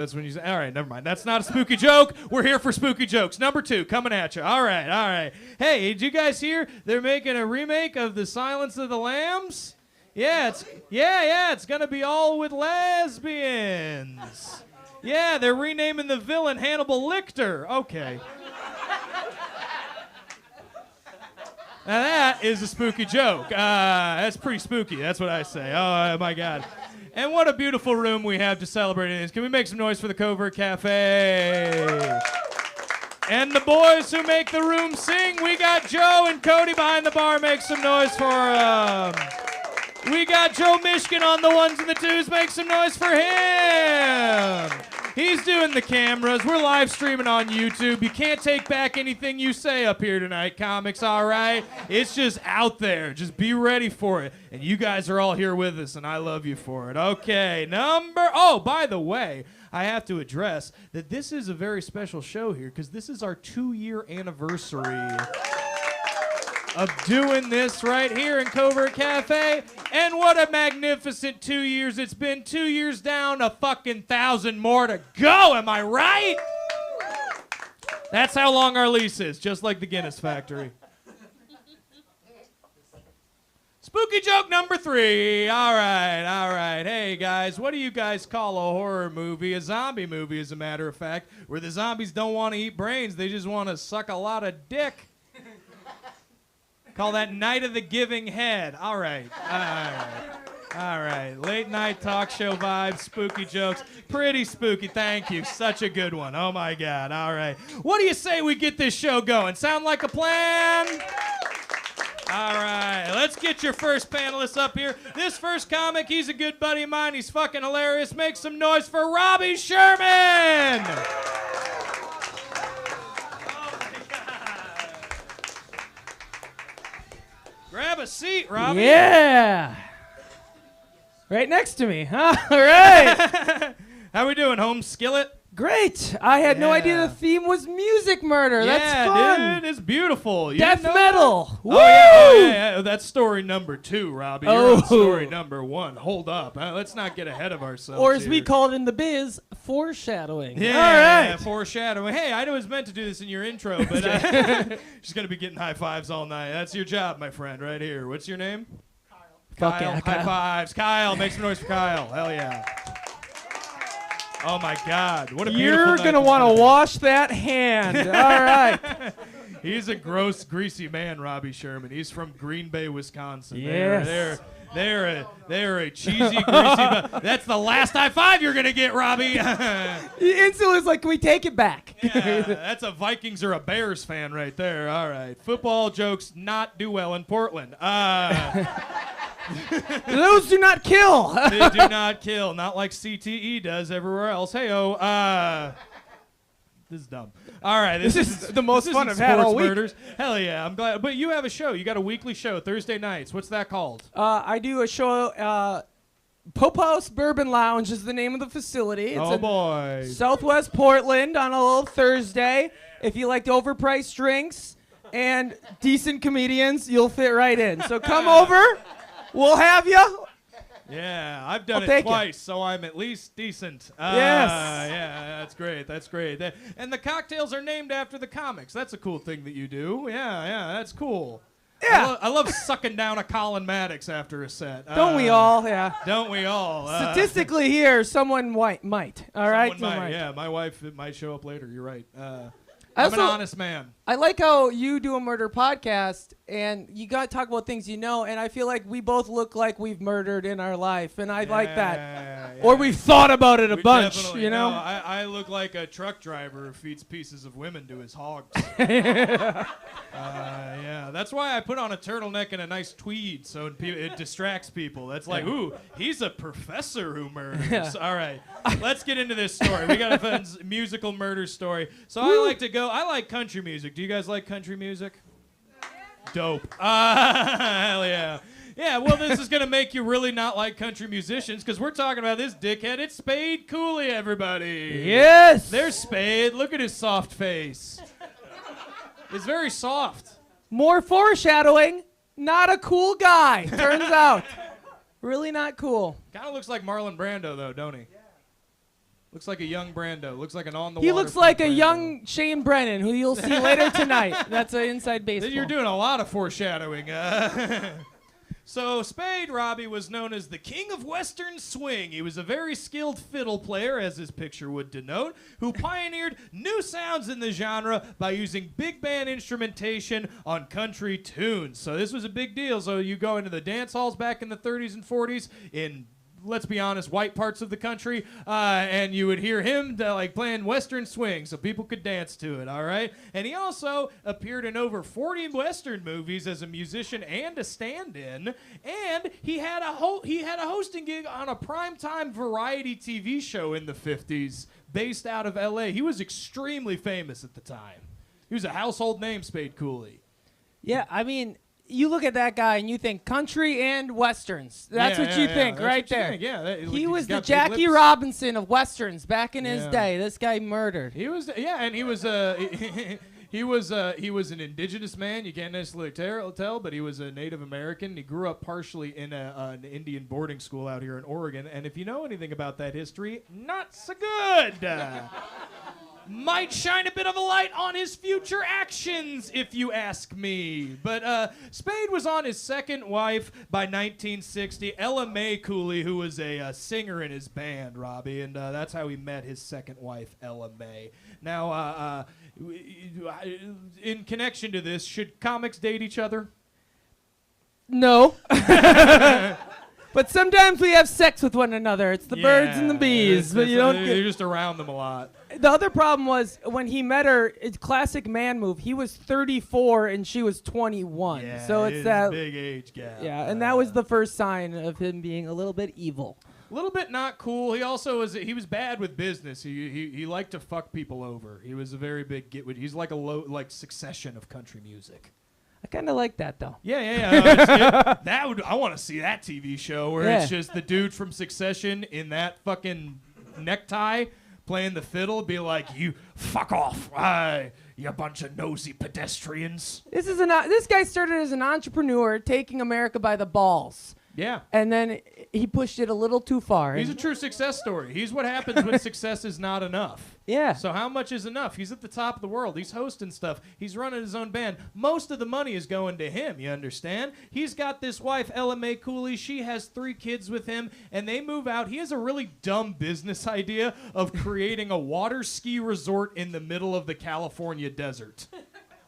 That's when you say, all right, never mind. That's not a spooky joke. We're here for spooky jokes. Number 2, coming at you. All right. Hey, did you guys hear they're making a remake of The Silence of the Lambs? Yeah, it's going to be all with lesbians. Yeah, they're renaming the villain Hannibal Lecter. Okay. Now that is a spooky joke. That's pretty spooky. That's what I say. Oh, my God. And what a beautiful room we have to celebrate this. Can we make some noise for the Covert Café? And the boys who make the room sing. We got Joe and Cody behind the bar. Make some noise for them. We got Joe Mishkin on the ones and the twos. Make some noise for him. He's doing the cameras. We're live streaming on YouTube. You can't take back anything you say up here tonight, comics, all right? It's just out there. Just be ready for it. And you guys are all here with us, and I love you for it. Okay, by the way, I have to address that this is a very special show here because this is our 2-year anniversary of doing this right here in Covert Cafe. And what a magnificent 2 years it's been. 2 years down, a fucking 1,000 more to go. Am I right? That's how long our lease is, just like the Guinness factory. Spooky joke number 3. All right. Hey, guys, what do you guys call a horror movie? A zombie movie, as a matter of fact, where the zombies don't want to eat brains. They just want to suck a lot of dick. Call that Night of the Giving Head. All right. Late night talk show vibes, spooky jokes. Pretty spooky. Thank you. Such a good one. Oh, my God. All right. What do you say we get this show going? Sound like a plan? All right. Let's get your first panelist up here. This first comic, he's a good buddy of mine. He's fucking hilarious. Make some noise for Robby Sherman. Grab a seat, Robby. Yeah. Right next to me. All right. How we doing, home skillet? Great. I had no idea the theme was music murder. That's fun. Dude, it's beautiful. Death metal. Woo! Yeah. That's story number 2, Robby. You're on story number 1. Hold up. Let's not get ahead of ourselves. Or as here. we call it in the biz, foreshadowing. Yeah, all right. Foreshadowing. Hey, I was meant to do this in your intro, but she's going to be getting high fives all night. That's your job, my friend, right here. What's your name? Kyle. Fuck yeah, High Kyle. fives. Kyle, make some noise for Kyle. Hell yeah. Oh, my God. What a beautiful You're night going to want to wash that hand. All right. He's a gross, greasy man, Robby Sherman. He's from Green Bay, Wisconsin. Yes. They're a cheesy, greasy... That's the last high five you're going to get, Robby. Instantly was like, can we take it back? Yeah, that's a Vikings or a Bears fan right there. All right. Football jokes not do well in Portland. Those do not kill. They do not kill. Not like CTE does everywhere else. Hey-oh. This is dumb. All right. This is the most fun I've had all week. Murders. Hell yeah. I'm glad. But you have a show. You got a weekly show, Thursday nights. What's that called? I do a show. Pope House Bourbon Lounge is the name of the facility. It's boy. Southwest Portland on a little Thursday. If you like overpriced drinks and decent comedians, you'll fit right in. So come over. We'll have you. Yeah, I've done it twice, so I'm at least decent. Yes. Yeah, that's great. That's great. And the cocktails are named after the comics. That's a cool thing that you do. Yeah, that's cool. Yeah. I love sucking down a Colin Mattox after a set. Don't we all? Yeah. Don't we all? Statistically here, someone might. All right? Someone might. Yeah, my wife might show up later. You're right. I'm an honest man. I like how you do a murder podcast, and you got to talk about things you know, and I feel like we both look like we've murdered in our life, and I like that. Yeah. Or we've thought about it a bunch, you know? I look like a truck driver who feeds pieces of women to his hogs. Yeah, that's why I put on a turtleneck and a nice tweed, so it distracts people. That's like, ooh, he's a professor who murders. Yeah. All right, let's get into this story. We got a musical murder story. So I like country music. Do you guys like country music? Dope. Hell yeah. Yeah, well, this is going to make you really not like country musicians because we're talking about this dickhead. It's Spade Cooley, everybody. Yes. There's Spade. Look at his soft face. It's very soft. More foreshadowing. Not a cool guy, turns out. Really not cool. Kind of looks like Marlon Brando, though, don't he? Looks like a young Brando. Looks like an on-the-water. He looks like a Brando. young Shain Brendan, who you'll see later tonight. That's an inside baseball. You're doing a lot of foreshadowing. So Spade, Robby, was known as the king of Western swing. He was a very skilled fiddle player, as his picture would denote, who pioneered new sounds in the genre by using big band instrumentation on country tunes. So this was a big deal. So you go into the dance halls back in the 30s and 40s in, let's be honest, white parts of the country, and you would hear him like playing Western swing so people could dance to it, all right? And he also appeared in over 40 Western movies as a musician and a stand-in, and he had a hosting gig on a primetime variety TV show in the 50s based out of L.A. He was extremely famous at the time. He was a household name, Spade Cooley. Yeah, I mean, you look at that guy and you think country and westerns. That's what you think, That's right what you there. think. Yeah, He was the got big Jackie lips. Robinson of westerns back in his Yeah. day. This guy murdered. He was, and he was he was an indigenous man. You can't necessarily tell, but he was a Native American. He grew up partially in an Indian boarding school out here in Oregon. And if you know anything about that history, not so good. Might shine a bit of a light on his future actions, if you ask me. But Spade was on his second wife by 1960, Ella Mae Cooley, who was a singer in his band, Robby, and that's how he met his second wife, Ella Mae. Now, in connection to this, should comics date each other? No. But sometimes we have sex with one another. It's the birds and the bees, but you don't You're get... just around them a lot. The other problem was when he met her, it's classic man move. He was 34 and she was 21. Yeah, so it's that big age gap. Yeah, and that was the first sign of him being a little bit evil. A little bit not cool. He also he was bad with business. He liked to fuck people over. He was a very big he's like a Succession of country music. I kind of like that though. Yeah. I want to see that TV show where Yeah. it's just the dude from Succession in that fucking necktie playing the fiddle, be like, "You fuck off, you bunch of nosy pedestrians." This guy started as an entrepreneur, taking America by the balls. Yeah. And then he pushed it a little too far. He's a true success story. He's what happens when success is not enough. Yeah. So how much is enough? He's at the top of the world. He's hosting stuff. He's running his own band. Most of the money is going to him, you understand? He's got this wife, Ella Mae Cooley. She has 3 kids with him, and they move out. He has a really dumb business idea of creating a water ski resort in the middle of the California desert.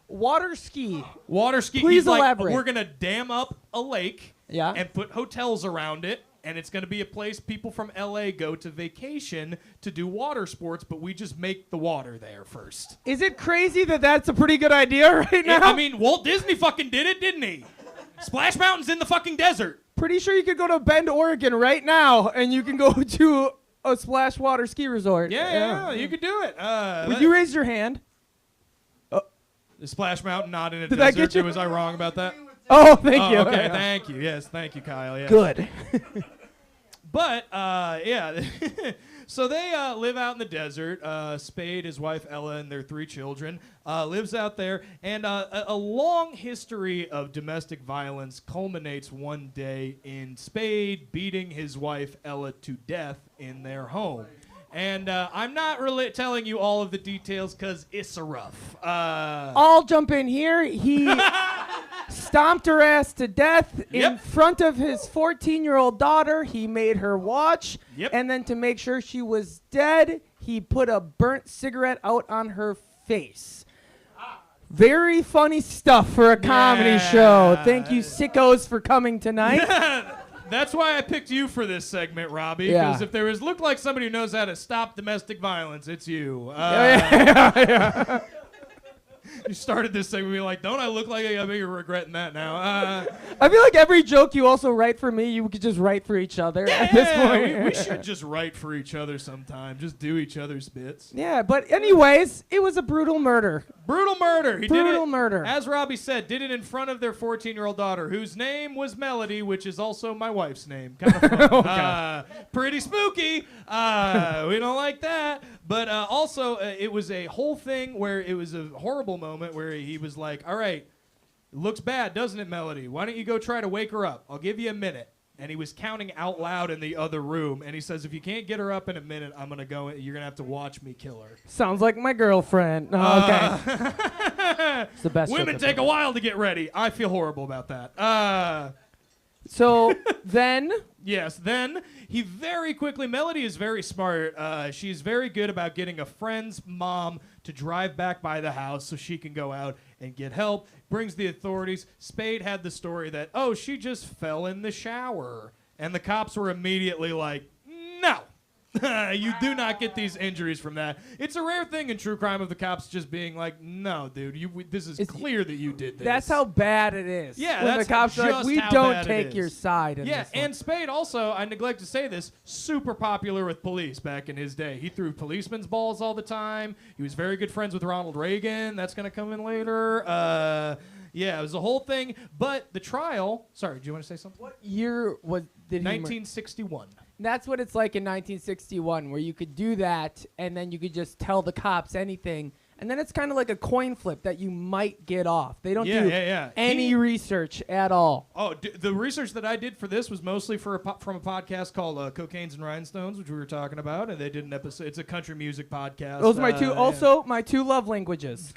Water ski. Water ski. Please He's like, elaborate. we're going to dam up a lake. Yeah. And put hotels around it, and it's going to be a place people from L.A. go to vacation to do water sports, but we just make the water there first. Is it crazy that that's a pretty good idea right now? I mean, Walt Disney fucking did it, didn't he? Splash Mountain's in the fucking desert. Pretty sure you could go to Bend, Oregon right now, and you can go to a splash water ski resort. Yeah, you could do it. Would you raise your hand? The Splash Mountain, not in a Did that desert. get you? Was I wrong about that? Oh, thank you. Okay, thank you. Yes, thank you, Kyle. Yeah. Good. But, yeah. So they live out in the desert. Spade, his wife Ella, and their 3 children lives out there. And a long history of domestic violence culminates one day in Spade beating his wife Ella to death in their home. And I'm not really telling you all of the details because it's a rough. I'll jump in here. He stomped her ass to death in front of his 14-year-old daughter. He made her watch. Yep. And then to make sure she was dead, he put a burnt cigarette out on her face. Very funny stuff for a comedy show. Thank you, sickos, for coming tonight. That's why I picked you for this segment, Robby. Yeah. Because if there looked like somebody who knows how to stop domestic violence, it's you. You started this segment being like, don't I look like you're regretting that now? I feel like every joke you also write for me, you could just write for each other at this point. We should just write for each other sometime. Just do each other's bits. Yeah, but anyways, it was a brutal murder. Brutal murder. He Brutal did it, murder. As Robby said, did it in front of their 14-year-old daughter, whose name was Melody, which is also my wife's name. Kind of fun. Pretty spooky. We don't like that. But also, it was a whole thing where it was a horrible moment where he was like, all right, it looks bad, doesn't it, Melody? Why don't you go try to wake her up? I'll give you a minute. and he was counting out loud in the other room, and he says, if you can't get her up in a minute, you're going to have to watch me kill her. Sounds like my girlfriend. Oh, okay. It's the best. Women take a while to get ready. I feel horrible about that. So then... Yes, then he very quickly, Melody is very smart. She's very good about getting a friend's mom to drive back by the house so she can go out and get help. Brings the authorities. Spade had the story that, oh, she just fell in the shower. And the cops were immediately like, no. You do not get these injuries from that. It's a rare thing in true crime of the cops just being like, no, dude, this is clear that you did this. That's how bad it is. Yeah, when that's the cops are like, just we how don't bad it take is. your side. In Yeah, this one. and Spade also, I neglect to say this, super popular with police back in his day. He threw policemen's balls all the time. He was very good friends with Ronald Reagan. That's going to come in later. Yeah, it was a whole thing. But the trial, sorry, do you want to say something? What year did 1961. That's what it's like in 1961, where you could do that, and then you could just tell the cops anything, and then it's kind of like a coin flip that you might get off. They don't do any research at all. Oh, the research that I did for this was mostly from a podcast called Cocaines and Rhinestones, which we were talking about, and they did an episode. It's a country music podcast. Those are my two. Also, my two love languages.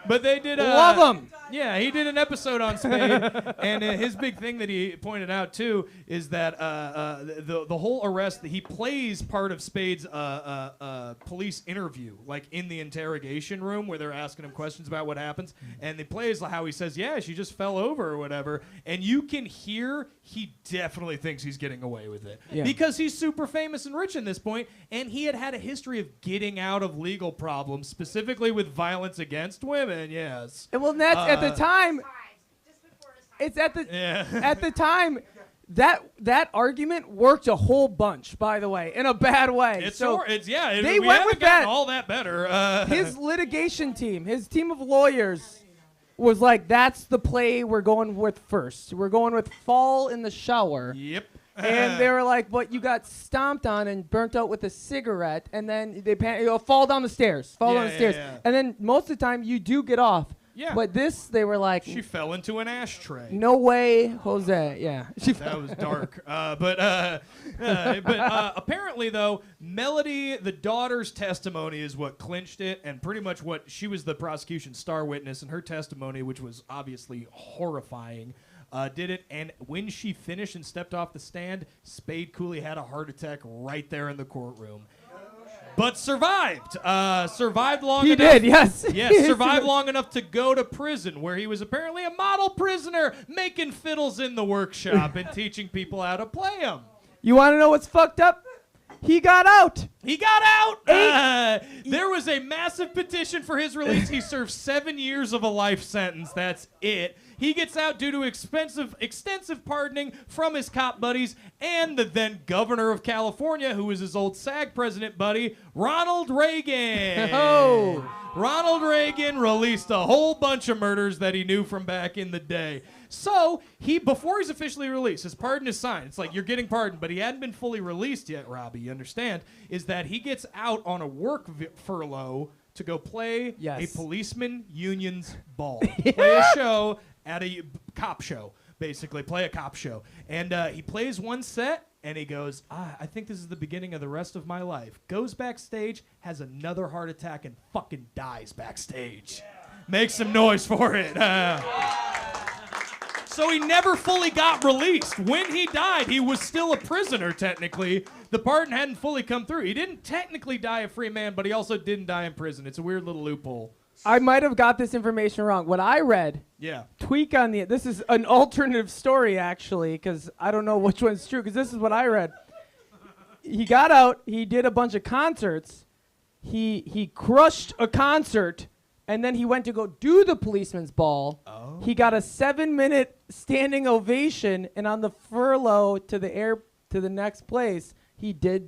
But they did love them. Yeah, he did an episode on Spade, and his big thing that he pointed out too is that the whole arrest. He plays part of Spade's police interview, like in the interrogation room where they're asking him questions about what happens, and he plays how he says, "Yeah, she just fell over or whatever," and you can hear he definitely thinks he's getting away with it because he's super famous and rich in this point, and he had a history of getting out of legal problems, specifically with violence against women. Yes. Well, that's at the time. It's at the time. That argument worked a whole bunch, by the way, in a bad way. They went with that. All that better. His litigation team, his team of lawyers, was like, "That's the play we're going with first. We're going with fall in the shower." Yep. And they were like, "But you got stomped on and burnt out with a cigarette, and then they fall down the stairs, Yeah. and then most of the time you do get off." Yeah. But this, they were like, she fell into an ashtray. "No way, Jose." Yeah. That was dark. But apparently, though, Melody, the daughter's testimony is what clinched it, and pretty much what she was the prosecution's star witness, and her testimony, which was obviously horrifying, did it. And when she finished and stepped off the stand, Spade Cooley had a heart attack right there in the courtroom. But survived. Survived long enough. He did, yes. Yes, survived long enough to go to prison, where he was apparently a model prisoner, making fiddles in the workshop and teaching people how to play them. You want to know what's fucked up? He got out. He got out. There was a massive petition for his release. He served 7 years of a life sentence. That's it. He gets out due to extensive pardoning from his cop buddies and the then governor of California, who was his old SAG president buddy, Ronald Reagan. Oh. Ronald Reagan released a whole bunch of murders that he knew from back in the day. So, before he's officially released, his pardon is signed. It's like, you're getting pardoned, but he hadn't been fully released yet, Robbie, you understand, is that he gets out on a work furlough to go play a policeman union's ball. Play a show at a cop show, basically. Play a cop show. And he plays one set, and he goes, I think this is the beginning of the rest of my life. Goes backstage, has another heart attack, and fucking dies backstage. Make some noise for it. So he never fully got released. When he died, he was still a prisoner, technically. The pardon hadn't fully come through. He didn't technically die a free man, but he also didn't die in prison. It's a weird little loophole. I might have got this information wrong. What I read, tweak on this is an alternative story, actually, because I don't know which one's true, because this is what I read. He got out. He did a bunch of concerts. He crushed a concert. And then he went to go do the policeman's ball. Oh. He got a 7-minute standing ovation, and on the furlough to the next place,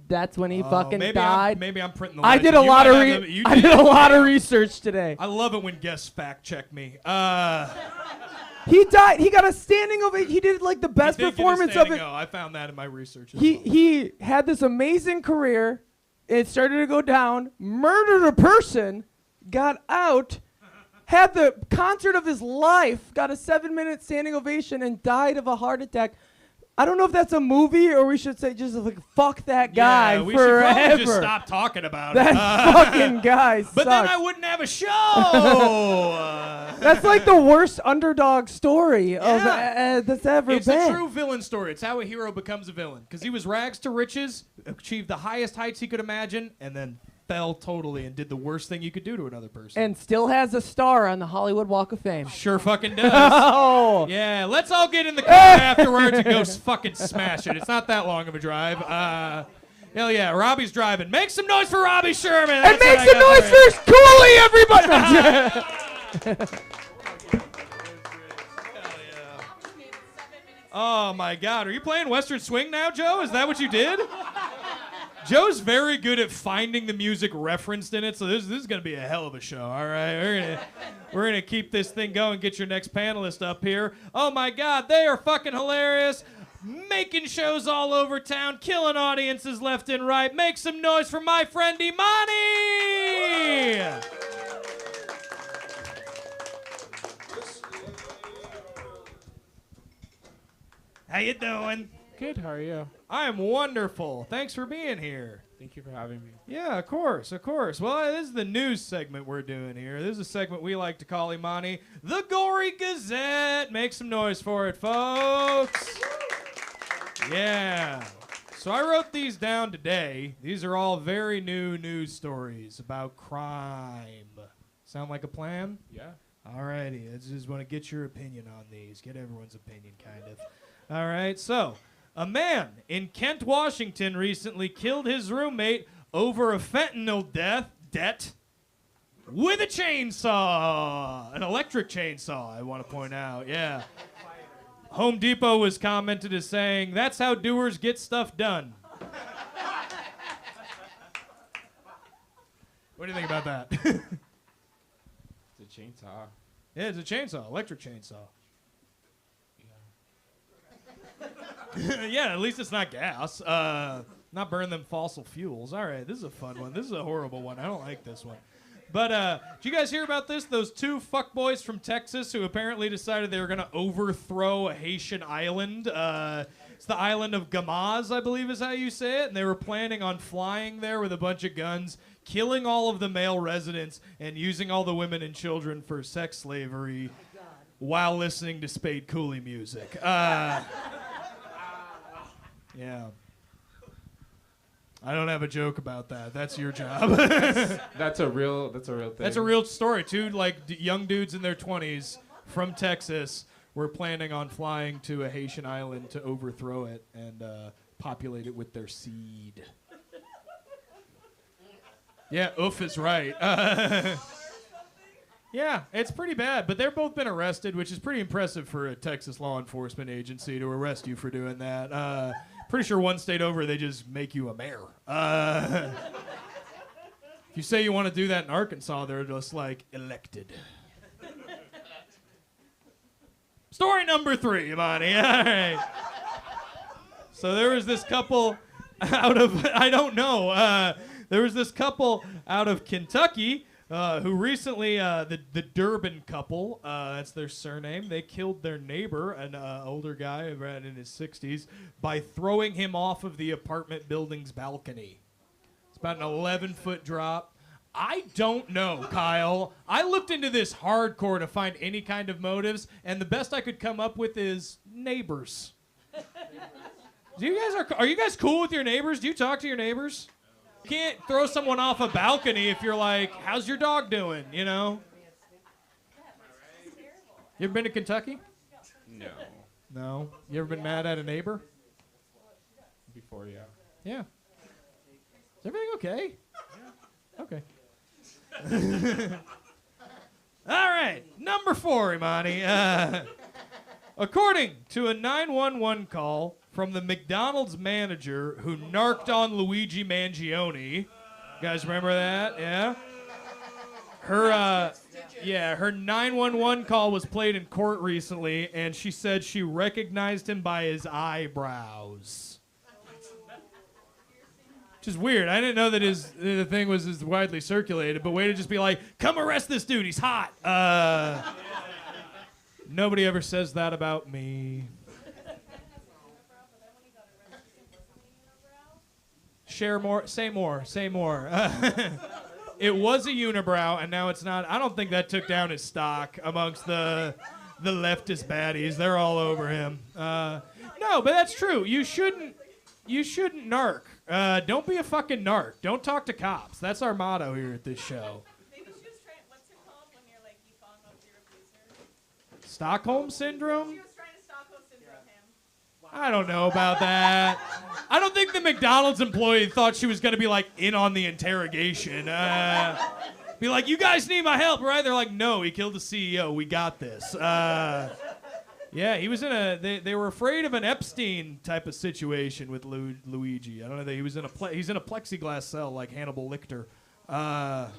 that's when he fucking died. Maybe I'm printing the I did a lot of research today. I love it when guests fact check me. He died. He got a standing ovation. He did like the best performance of it. I found that in my research. He had this amazing career. It started to go down. Murdered a person. Got out, had the concert of his life, got a 7-minute standing ovation, and died of a heart attack. I don't know if that's a movie or we should say just like fuck that guy we forever. should probably just stop talking about that fucking guy sucks. But then I wouldn't have a show. That's like the worst underdog story that's ever been. It's a true villain story. It's how a hero becomes a villain. Because he was rags to riches, achieved the highest heights he could imagine, and then fell totally and did the worst thing you could do to another person. And still has a star on the Hollywood Walk of Fame. Sure fucking does. Oh. Yeah, let's all get in the car afterwards and go fucking smash it. It's not that long of a drive. Hell yeah, Robby's driving. Make some noise for Robby Sherman. And make some noise for Cooley, everybody. Oh my God, are you playing Western Swing now, Joe? Is that what you did? Joe's very good at finding the music referenced in it, so this is going to be a hell of a show, all right? We're gonna keep this thing going, get your next panelist up here. Oh my God, they are fucking hilarious. Making shows all over town, killing audiences left and right. Make some noise for my friend Imani! How you doing? Good, how are you? I am wonderful. Thanks for being here. Thank you for having me. Yeah, of course, of course. Well, this is the news segment we're doing here. This is a segment we like to call, Imani, the Gory Gazette. Make some noise for it, folks. Yeah. So I wrote these down today. These are all very new news stories about crime. Sound like a plan? Yeah. Alrighty. I just want to get your opinion on these. Get everyone's opinion, kind of. All right, so a man in Kent, Washington recently killed his roommate over a fentanyl debt with a chainsaw, an electric chainsaw, I want to point out, yeah. Home Depot was commented as saying, that's how doers get stuff done. What do you think about that? It's a chainsaw. Yeah, it's a chainsaw, electric chainsaw. Yeah, at least it's not gas. Not burn them fossil fuels. All right, this is a fun one. This is a horrible one. I don't like this one. But did you guys hear about this? Those two fuckboys from Texas who apparently decided they were going to overthrow a Haitian island. It's the island of Gamaz, I believe is how you say it. And they were planning on flying there with a bunch of guns, killing all of the male residents, and using all the women and children for sex slavery while listening to Spade Cooley music. Yeah. I don't have a joke about that. That's your job. That's a real thing. That's a real story. Two young dudes in their 20s from Texas were planning on flying to a Haitian island to overthrow it and populate it with their seed. Yeah, oof is right. Yeah, it's pretty bad, but they've both been arrested, which is pretty impressive for a Texas law enforcement agency to arrest you for doing that. Pretty sure one state over, they just make you a mayor. If you say you want to do that in Arkansas, they're just like, elected. Story number 3, Imani. All right. So there was this couple out of, I don't know, there was this couple out of Kentucky who recently, the Durbin couple, that's their surname, they killed their neighbor, an older guy around in his 60s, by throwing him off of the apartment building's balcony. It's about an 11-foot drop. I don't know, Kyle. I looked into this hardcore to find any kind of motives, and the best I could come up with is neighbors. Are you guys cool with your neighbors? Do you talk to your neighbors? You can't throw someone off a balcony if you're like, how's your dog doing, you know? You ever been to Kentucky? No. No? You ever been mad at a neighbor? Before, yeah. Yeah. Is everything okay? Yeah. Okay. All right. Number 4, Imani. According to a 911 call from the McDonald's manager who narked on Luigi Mangione. You guys remember that? Yeah? Her 911 call was played in court recently, and she said she recognized him by his eyebrows. Which is weird. I didn't know that the thing was as widely circulated, but way to just be like, come arrest this dude, he's hot. Nobody ever says that about me. Share more, say more, say more. It was a unibrow, and now it's not. I don't think that took down his stock amongst the leftist baddies. They're all over him. No, but that's true. You shouldn't narc. Don't be a fucking narc. Don't talk to cops. That's our motto here at this show. Maybe she was trying, what's it called when you're like, you fall in love with your abuser? Stockholm Syndrome? She was trying to Stockholm Syndrome him. I don't know about that. I don't think the McDonald's employee thought she was going to be, like, in on the interrogation. Be like, you guys need my help, right? They're like, no, he killed the CEO. We got this. Yeah, he was in they were afraid of an Epstein type of situation with Luigi. I don't know. He was in he's in a plexiglass cell like Hannibal Lecter. That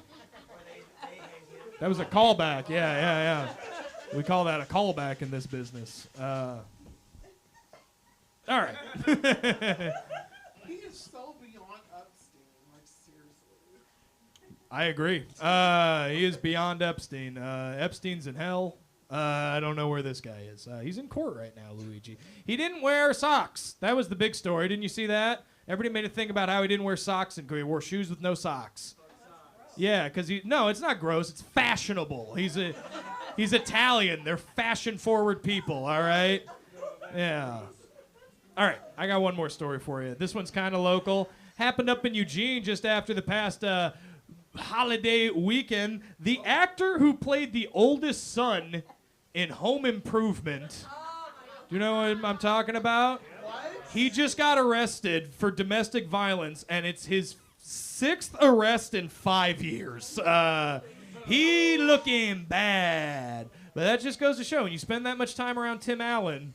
was a callback. Yeah. We call that a callback in this business. All right. He is so beyond Epstein, like seriously. I agree. He is beyond Epstein. Epstein's in hell. I don't know where this guy is. He's in court right now, Luigi. He didn't wear socks. That was the big story. Didn't you see that? Everybody made a thing about how he didn't wear socks and he wore shoes with no socks. Yeah, because no, it's not gross. It's fashionable. He's Italian. They're fashion-forward people, all right? Yeah. All right, I got one more story for you. This one's kind of local. Happened up in Eugene just after the past holiday weekend. The actor who played the oldest son in Home Improvement. Do you know what I'm talking about? He just got arrested for domestic violence, and it's his 6th arrest in 5 years. He looking bad. But that just goes to show, when you spend that much time around Tim Allen,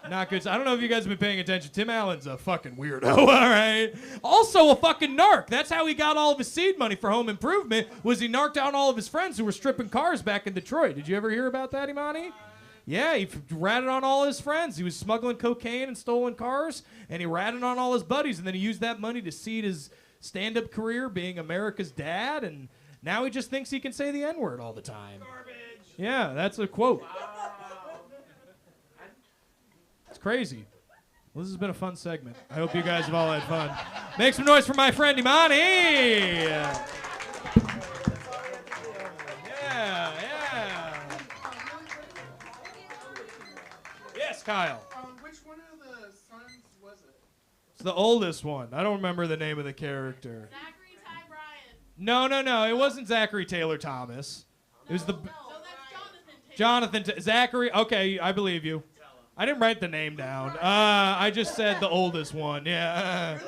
not good. I don't know if you guys have been paying attention. Tim Allen's a fucking weirdo, all right? Also a fucking narc. That's how he got all of his seed money for Home Improvement, was he narked out all of his friends who were stripping cars back in Detroit. Did you ever hear about that, Imani? Yeah, he ratted on all his friends. He was smuggling cocaine and stolen cars, and he ratted on all his buddies, and then he used that money to seed his stand-up career being America's dad, and now he just thinks he can say the N-word all the time. Garbage. Yeah, that's a quote. Wow. It's crazy. Well, this has been a fun segment. I hope you guys have all had fun. Make some noise for my friend Imani. Yeah. Yes, Kyle. Which one of the sons was it? It's the oldest one. I don't remember the name of the character. Zachary Ty Bryan. No. It wasn't Zachary Taylor Thomas. It was the... No, that's Jonathan Taylor. Zachary. Okay, I believe you. I didn't write the name down. I just said the oldest one. Yeah.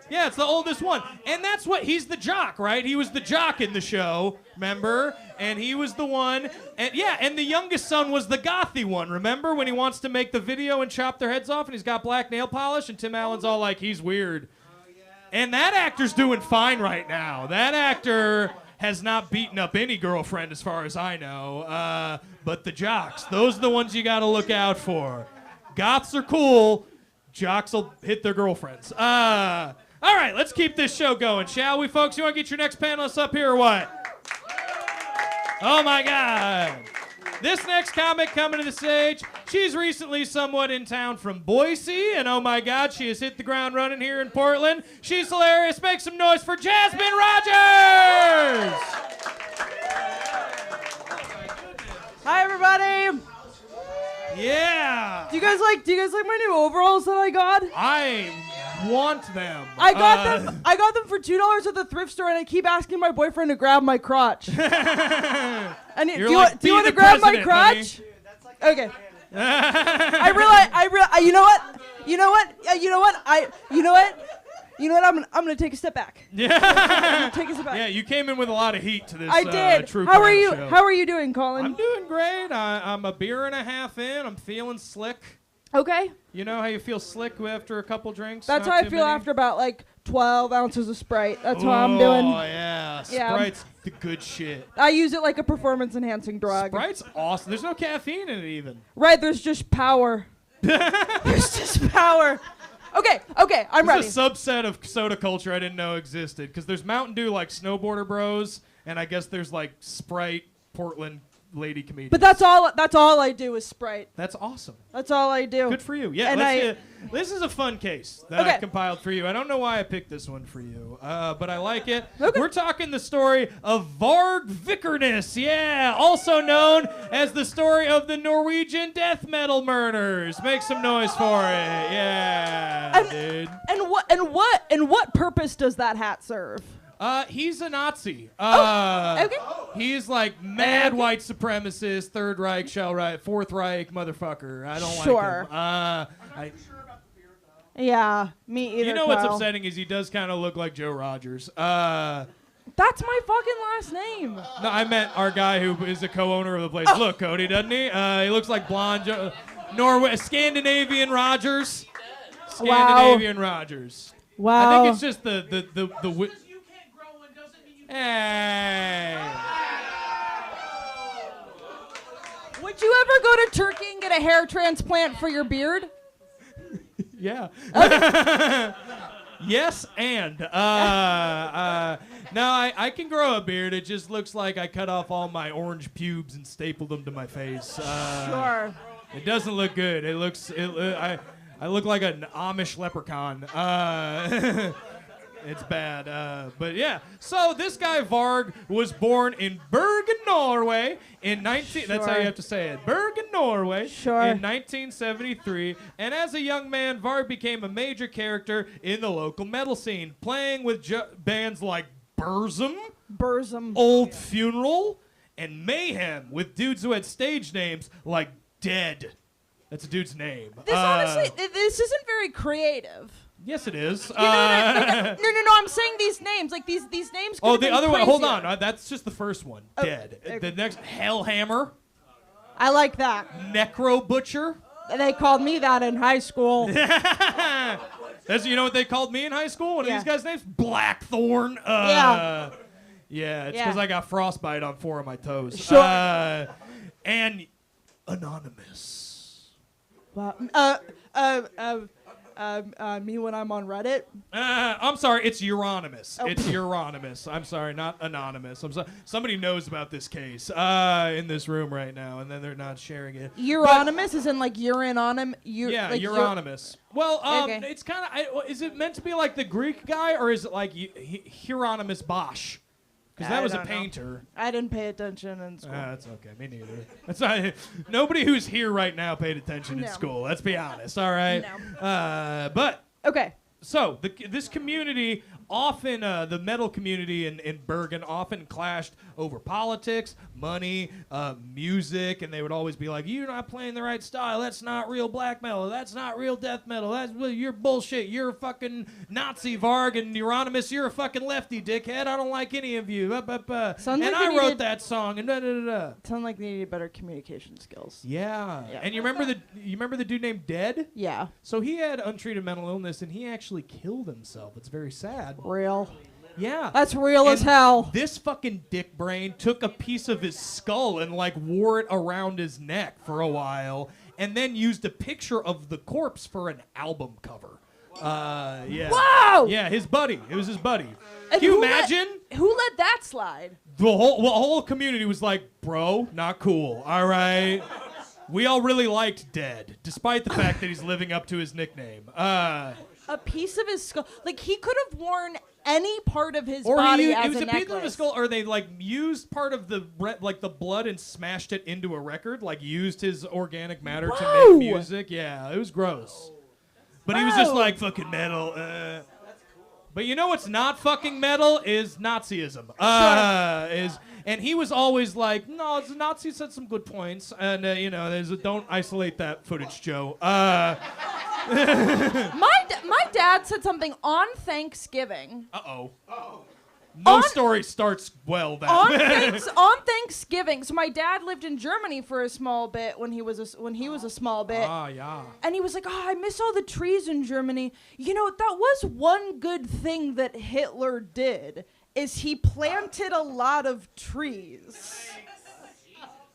Yeah, it's the oldest one. And that's what, he's the jock, right? He was the jock in the show, remember? And he was the one, and yeah, and the youngest son was the gothy one, remember? When he wants to make the video and chop their heads off and he's got black nail polish and Tim Allen's all like, he's weird. And that actor's doing fine right now. That actor has not beaten up any girlfriend as far as I know. But the jocks, those are the ones you gotta look out for. Goths are cool, jocks will hit their girlfriends. All right, let's keep this show going, shall we, folks? You wanna get your next panelists up here or what? Oh my God. This next comic coming to the stage, she's recently somewhat in town from Boise, and oh my God, she has hit the ground running here in Portland. She's hilarious. Make some noise for Jasmine Rogers! Hi, everybody. Yeah. Do you guys like my new overalls that I got? I want them. I got them. I got them for $2 at the thrift store, and I keap asking my boyfriend to grab my crotch. And do you want to grab my crotch? Okay. I realize. You know what? I'm gonna take a step back. Yeah. Take a step back. Yeah, you came in with a lot of heat to this. I did. True How are crime you? show. How are you doing, Colin? I'm doing great. I'm a beer and a half in. I'm feeling slick. Okay. You know how you feel slick after a couple drinks? That's Not how I too feel many? after about like 12 ounces of Sprite. That's how I'm doing. Oh yeah, Yeah. Sprite's the good shit. I use it like a performance-enhancing drug. Sprite's awesome. There's no caffeine in it even. Right, there's just power. There's just power. Okay, I'm ready. It's a subset of soda culture I didn't know existed, because there's Mountain Dew like Snowboarder Bros, and I guess there's like Sprite Portland lady comedians. But that's all I do is Sprite. That's awesome. That's all I do. Good for you. Yeah, And this is a fun case that Okay. I've compiled for you. I don't know why I picked this one for you, but I like it. Okay. We're talking the story of Varg Vikernes, yeah, also known as the story of the Norwegian death metal murders. Make some noise for it, yeah, dude. And what purpose does that hat serve? He's a Nazi. Okay. He's like mad white supremacist, Third Reich, Fourth Reich motherfucker. I don't Sure. like him. Yeah, me either. You know what's Kyle. upsetting is he does kind of look like Joe Rogers. That's my fucking last name. No, I meant our guy who is the co-owner of the place. Look, Cody, doesn't he? He looks like blonde Norway, Scandinavian Rogers. Scandinavian Rogers. Wow. I think it's just the Hey. Would you ever go to Turkey and get a hair transplant for your beard? Yeah. Yes, and no, I can grow a beard. It just looks like I cut off all my orange pubes and stapled them to my face. Sure. It doesn't look good. It looks. I look like an Amish leprechaun. It's bad, but yeah. So this guy Varg was born in Bergen, Norway, in 19. That's how you have to say it. Bergen, Norway, Sure. in 1973. And as a young man, Varg became a major character in the local metal scene, playing with bands like Burzum, Old Funeral, and Mayhem, with dudes who had stage names like Dead. That's a dude's name. This honestly, this isn't very creative. Yes, it is. You know what no, I'm saying these names. Like, these names could Oh, have the been other one. Hold crazier. on. That's just the first one. Oh, Dead. okay. The next, Hellhammer, I like that. Necro Butcher. They called me that in high school. That's, you know what they called me in high school? One of these guys' names? Blackthorn. Yeah. Yeah, it's Yeah. because I got frostbite on 4 of my toes. Sure. And Anonymous. Wow. Me when I'm on Reddit. I'm sorry, it's Euronymous. Oh. It's Euronymous. I'm sorry, not Anonymous. I'm sorry. Somebody knows about this case in this room right now, and then they're not sharing it. Euronymous is in like urine on him. Yeah, like Euronymous. Well, Okay. it's kind of. Is it meant to be like the Greek guy, or is it like Hieronymus Bosch? Because that I was a don't know. painter. I didn't pay attention in school. That's okay. Me neither. That's not, nobody who's here right now paid attention in No. school. Let's be honest. All right. But Okay. so this community often, the metal community in Bergen often clashed over politics, money, music, and they would always be like, "You're not playing the right style. That's not real black metal. That's not real death metal. You're bullshit. You're a fucking Nazi, Varg, and Euronymous. You're a fucking lefty, dickhead. I don't like any of you." Sounds And like I they wrote needed- that song, and da-da-da-da. Sound like they needed better communication skills. Yeah. Yeah. And you remember the dude named Dead? Yeah. So he had untreated mental illness, and he actually killed himself. It's very sad. Real. Yeah. That's real as And hell. This fucking dick brain took a piece of his skull and like wore it around his neck for a while, and then used a picture of the corpse for an album cover. Yeah. Wow! Yeah, his buddy. It was his buddy. And Can you who imagine? Who let that slide? The whole community was like, "Bro, not cool. All right." We all really liked Dead, despite the fact that he's living up to his nickname. A piece of his skull. Like, he could have worn any part of his Or body it as was a a necklace. piece of his skull, or they like used part of the the blood and smashed it into a record, like used his organic matter to Whoa! make music. Yeah, it was gross. But he was just Wow. like fucking metal. But you know what's not fucking metal is Nazism. And he was always like, no, the Nazis said some good points, and don't isolate that footage, Joe. My dad said something on Thanksgiving. Uh-oh. No On- story starts well that On, way. on Thanksgiving. So my dad lived in Germany for a small bit when he was a small bit. Yeah. And he was like, "Oh, I miss all the trees in Germany." You know, that was one good thing that Hitler did, is he planted a lot of trees.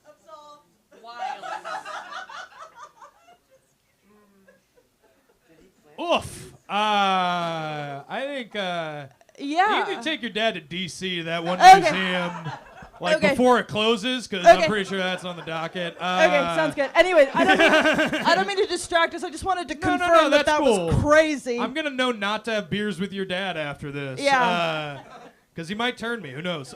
That's all wild. Oof. I think you Yeah. need to take your dad to D.C. to that one Okay. museum, like Okay. before it closes, because Okay. I'm pretty sure that's on the docket. Okay, sounds good. Anyway, I don't mean to distract us. I just wanted to No, confirm no, that that's was cool. crazy. I'm gonna know not to have beers with your dad after this. Yeah. Because he might turn me. Who knows?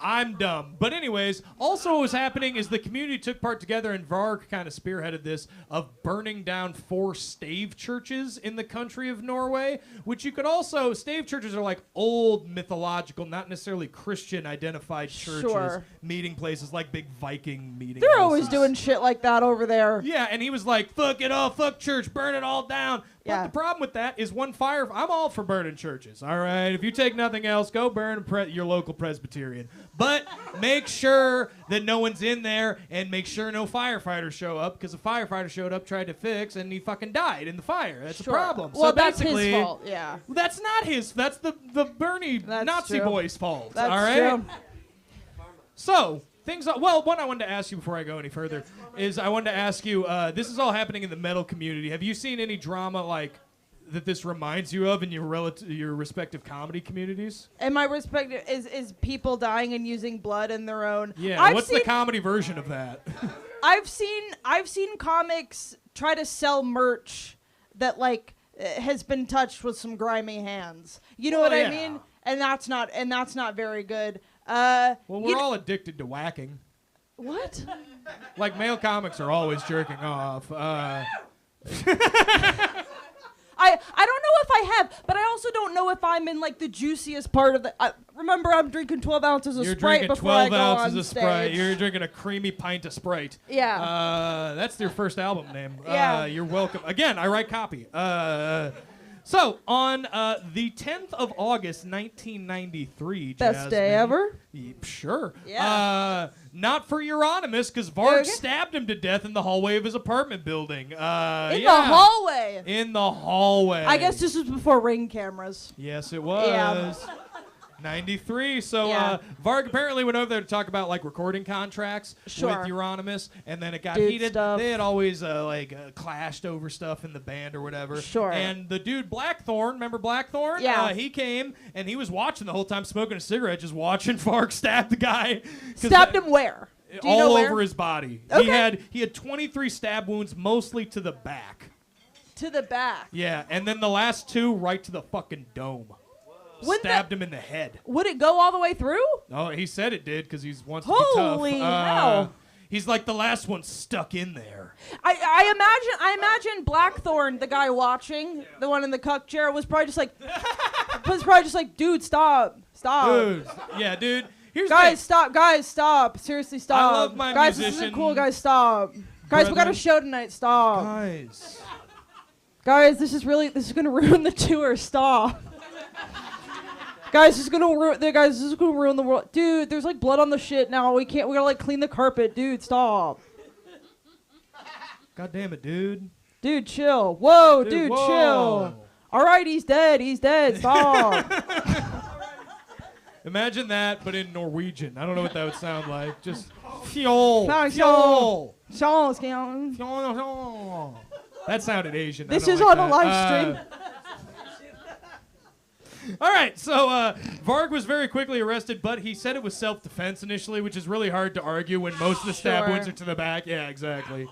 I'm dumb. But anyways, also what was happening is the community took part together, and Varg kind of spearheaded this, of burning down 4 stave churches in the country of Norway, which you could also, stave churches are like old mythological, not necessarily Christian identified churches, Sure. meeting places like big Viking meeting They're always houses. doing shit like that over there. Yeah, and he was like, fuck it all, fuck church, burn it all down. But Yeah. the problem with that is I'm all for burning churches, all right? If you take nothing else, go burn your local Presbyterian. But make sure that no one's in there, and make sure no firefighters show up, because a firefighter showed up, tried to fix, and he fucking died in the fire. That's a problem. Well, So that's basically, his fault. Yeah. that's not his. That's the Bernie That's Nazi true. boy's fault, That's all right? true. So, one I wanted to ask you before I go any further is I wanted to ask you, this is all happening in the metal community. Have you seen any drama like that this reminds you of in your respective comedy communities? And my respective is people dying and using blood in their own. Yeah, what's the comedy version of that? I've seen comics try to sell merch that like has been touched with some grimy hands. You know what I yeah. mean? And that's not very good. Well, we're all addicted to whacking. What? Like, male comics are always jerking off. I don't know if I have, but I also don't know if I'm in like the juiciest part of the. Remember, I'm drinking 12 ounces of You're Sprite drinking before I 12 go ounces on of Sprite. stage. You're drinking a creamy pint of Sprite. Yeah. That's their first album name. Yeah. You're welcome. Again, I write copy. So, on the 10th of August, 1993, Best day Jasmine- ever. Sure. Yeah. Not for Euronymous, because Varg Okay. stabbed him to death in the hallway of his apartment building. In the hallway. In the hallway. I guess this was before Ring cameras. Yes, it was. Yeah. 93. So Yeah. Varg apparently went over there to talk about like recording contracts Sure. with Euronymous, and then it got Dude heated. stuff. They had always clashed over stuff in the band or whatever. Sure. And the dude Blackthorn, remember Blackthorn? Yeah. He came and he was watching the whole time, smoking a cigarette, just watching Varg stab the guy. 'Cause Stabbed him where? Do you all know where? over his body. Okay. He had 23 stab wounds, mostly to the back. To the back. Yeah, and then the last 2 right to the fucking dome. Wouldn't Stabbed him in the head. Would it go all the way through? Oh, he said it did because he wants Holy to be tough. hell. He's like the last one stuck in there. I imagine Blackthorn, the guy watching, the one in the cuck chair, was probably just like, dude, stop. Dude, yeah, dude. Here's Guys, the stop. Guys, stop. Seriously, stop. love my guys, this musician isn't cool. Guys, stop. Guys, we got a brethren. show tonight. Stop. guys. Guys, this is gonna ruin the tour. Stop. Guys, this is gonna ruin the world. Dude, there's like blood on the shit now. We gotta like clean the carpet. Dude, stop. God damn it, dude. Dude, chill. Whoa, dude, whoa. chill. All right, he's dead. He's dead. Stop. Imagine that, but in Norwegian. I don't know what that would sound like. Just fjol. Sound Fjol. Sean, Sean. Fjol, fjol. That sounded Asian. This I don't is like on a that. live stream. All right, so Varg was very quickly arrested, but he said it was self-defense initially, which is really hard to argue when most of the stab Sure. wounds are to the back. Yeah, exactly.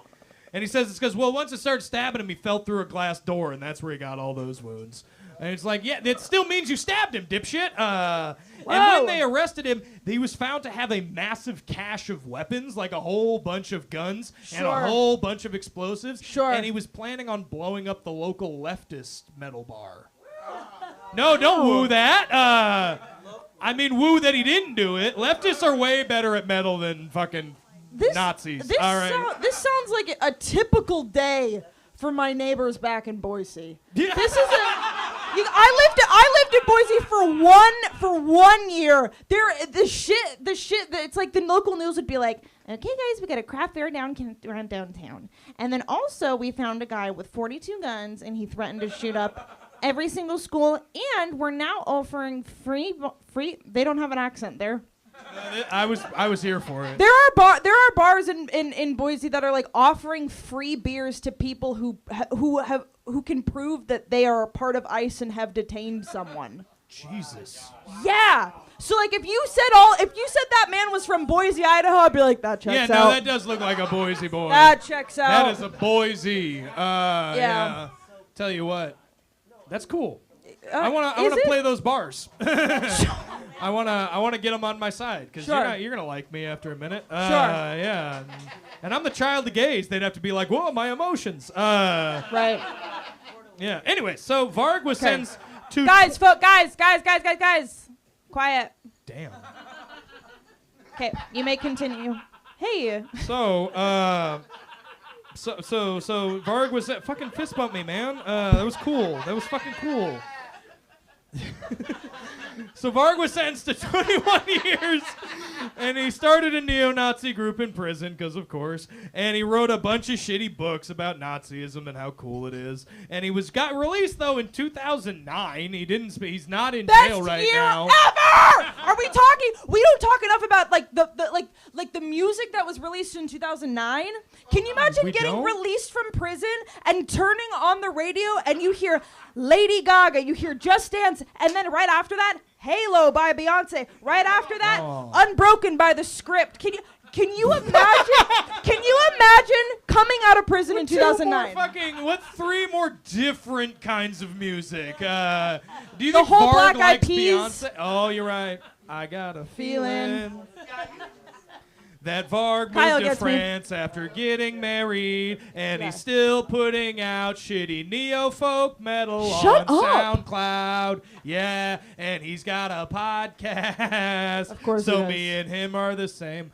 And he says it's because, well, once I started stabbing him, he fell through a glass door, and that's where he got all those wounds. And it's like, yeah, that still means you stabbed him, dipshit. And when they arrested him, he was found to have a massive cache of weapons, like a whole bunch of guns and Sure. a whole bunch of explosives. Sure. And he was planning on blowing up the local leftist metal bar. No, don't woo that. I mean, woo that he didn't do it. Leftists are way better at metal than fucking Nazis. This, All right. this sounds like a typical day for my neighbors back in Boise. Yeah. This is I lived in Boise for 1 year. The shit. It's like the local news would be like, okay, guys, we got a craft fair around downtown, and then also we found a guy with 42 guns, and he threatened to shoot up every single school, and we're now offering free. They don't have an accent there. I was here for it. There are bars in Boise that are like offering free beers to people who can prove that they are a part of ICE and have detained someone. Jesus. Yeah. So like if you said that man was from Boise, Idaho, I'd be like, that checks Yeah, out. no, that does look like a Boise boy. That checks out. That is a Boise. Yeah. Tell you what, that's cool. I wanna play those bars. I wanna get them on my side because you're gonna like me after a minute. Yeah. And I'm the child of gays. They'd have to be like, whoa, my emotions. Right. Yeah. Anyway, so Varg was sentenced to. Guys. Quiet. Damn. Okay, you may continue. Hey. So Varg was fucking fist bump me, man. That was cool. That was fucking cool. So Varg was sentenced to 21 years, and he started a neo-Nazi group in prison, because of course, and he wrote a bunch of shitty books about Nazism and how cool it is. And he got released though in 2009. He's not in jail right now. Ever! Are we talking? We don't talk enough about like the music that was released in 2009. Can you imagine getting released from prison and turning on the radio and you hear Lady Gaga, you hear Just Dance, and then right after that, Halo by Beyonce. Right after that, Unbroken by The Script. Can you imagine? Can you imagine coming out of prison in 2009? What three more different kinds of music? Do you The think whole Varg Black Eyed likes Peas. Beyonce? Oh, you're right. I got a feeling that Varg Kyle moved to gets me. France after getting married, and he's still putting out shitty neo-folk metal Shut on up. SoundCloud. Yeah, and he's got a podcast. Of course So he does. me and him are the same.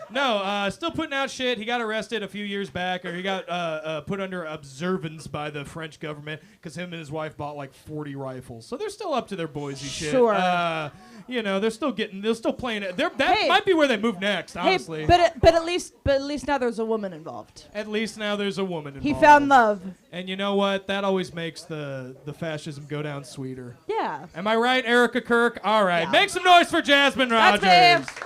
No, still putting out shit. He got arrested a few years back, or he got put under observance by the French government because him and his wife bought like 40 rifles. So they're still up to their Boise shit. Sure. They're still playing it. That might be where they move next, honestly. Hey, but at least now there's a woman involved. At least now there's a woman involved. He found love. And you know what? That always makes the fascism go down sweeter. Yeah. Am I right, Erica Kirk? All right. Yeah. Make some noise for Jasmine Rogers. That's me.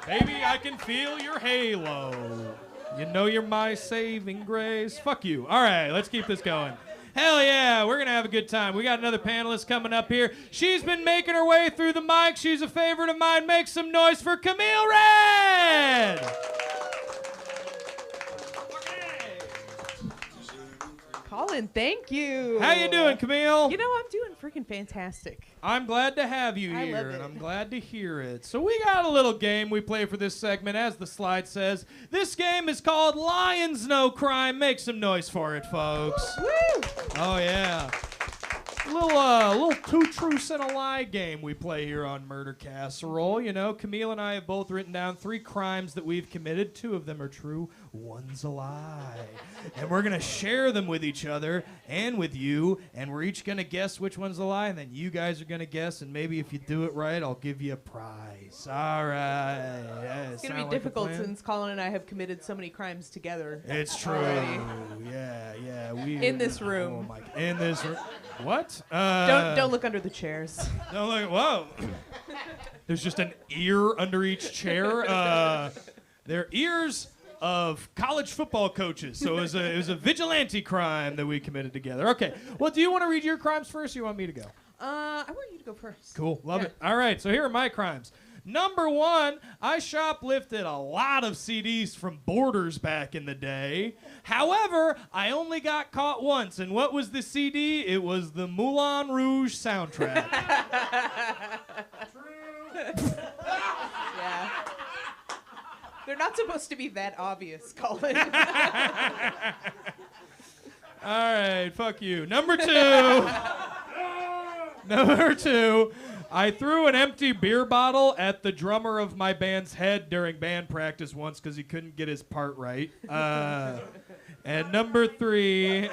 Baby, I can feel your halo. You know you're my saving grace. Fuck you. All right, let's keep this going. Hell yeah, we're going to have a good time. We got another panelist coming up here. She's been making her way through the mic. She's a favorite of mine. Make some noise for Camille Redd. Colin, thank you. How you doing, Camille? You know, I'm doing freaking fantastic. I'm glad to have you I here, love and it. I'm glad to hear it. So we got a little game we play for this segment, as the slide says. This game is called Lions No Crime. Make some noise for it, folks. Woo! Oh, yeah. Little two truths and a lie game we play here on Murder Casserole. You know, Camille and I have both written down 3 crimes that we've committed. 2 of them are true, 1's a lie. And we're going to share them with each other and with you, and we're each going to guess which one's a lie, and then you guys are going to guess, and maybe if you do it right, I'll give you a prize. All right. It's going to be difficult since Colin and I have committed so many crimes together. It's true. Already. Yeah. In this room. Oh my, in this room. What? Don't look under the chairs. Don't look. Whoa. There's just an ear under each chair. They're ears of college football coaches. So it was a vigilante crime that we committed together. Okay. Well, do you want to read your crimes first, or you want me to go? I want you to go first. Cool. Love it. All right. So here are my crimes. Number 1, I shoplifted a lot of CDs from Borders back in the day. However, I only got caught once. And what was the CD? It was the Moulin Rouge soundtrack. Yeah. They're not supposed to be that obvious, Colin. All right. Fuck you. Number 2. Number 2. I threw an empty beer bottle at the drummer of my band's head during band practice once because he couldn't get his part right. And number 3,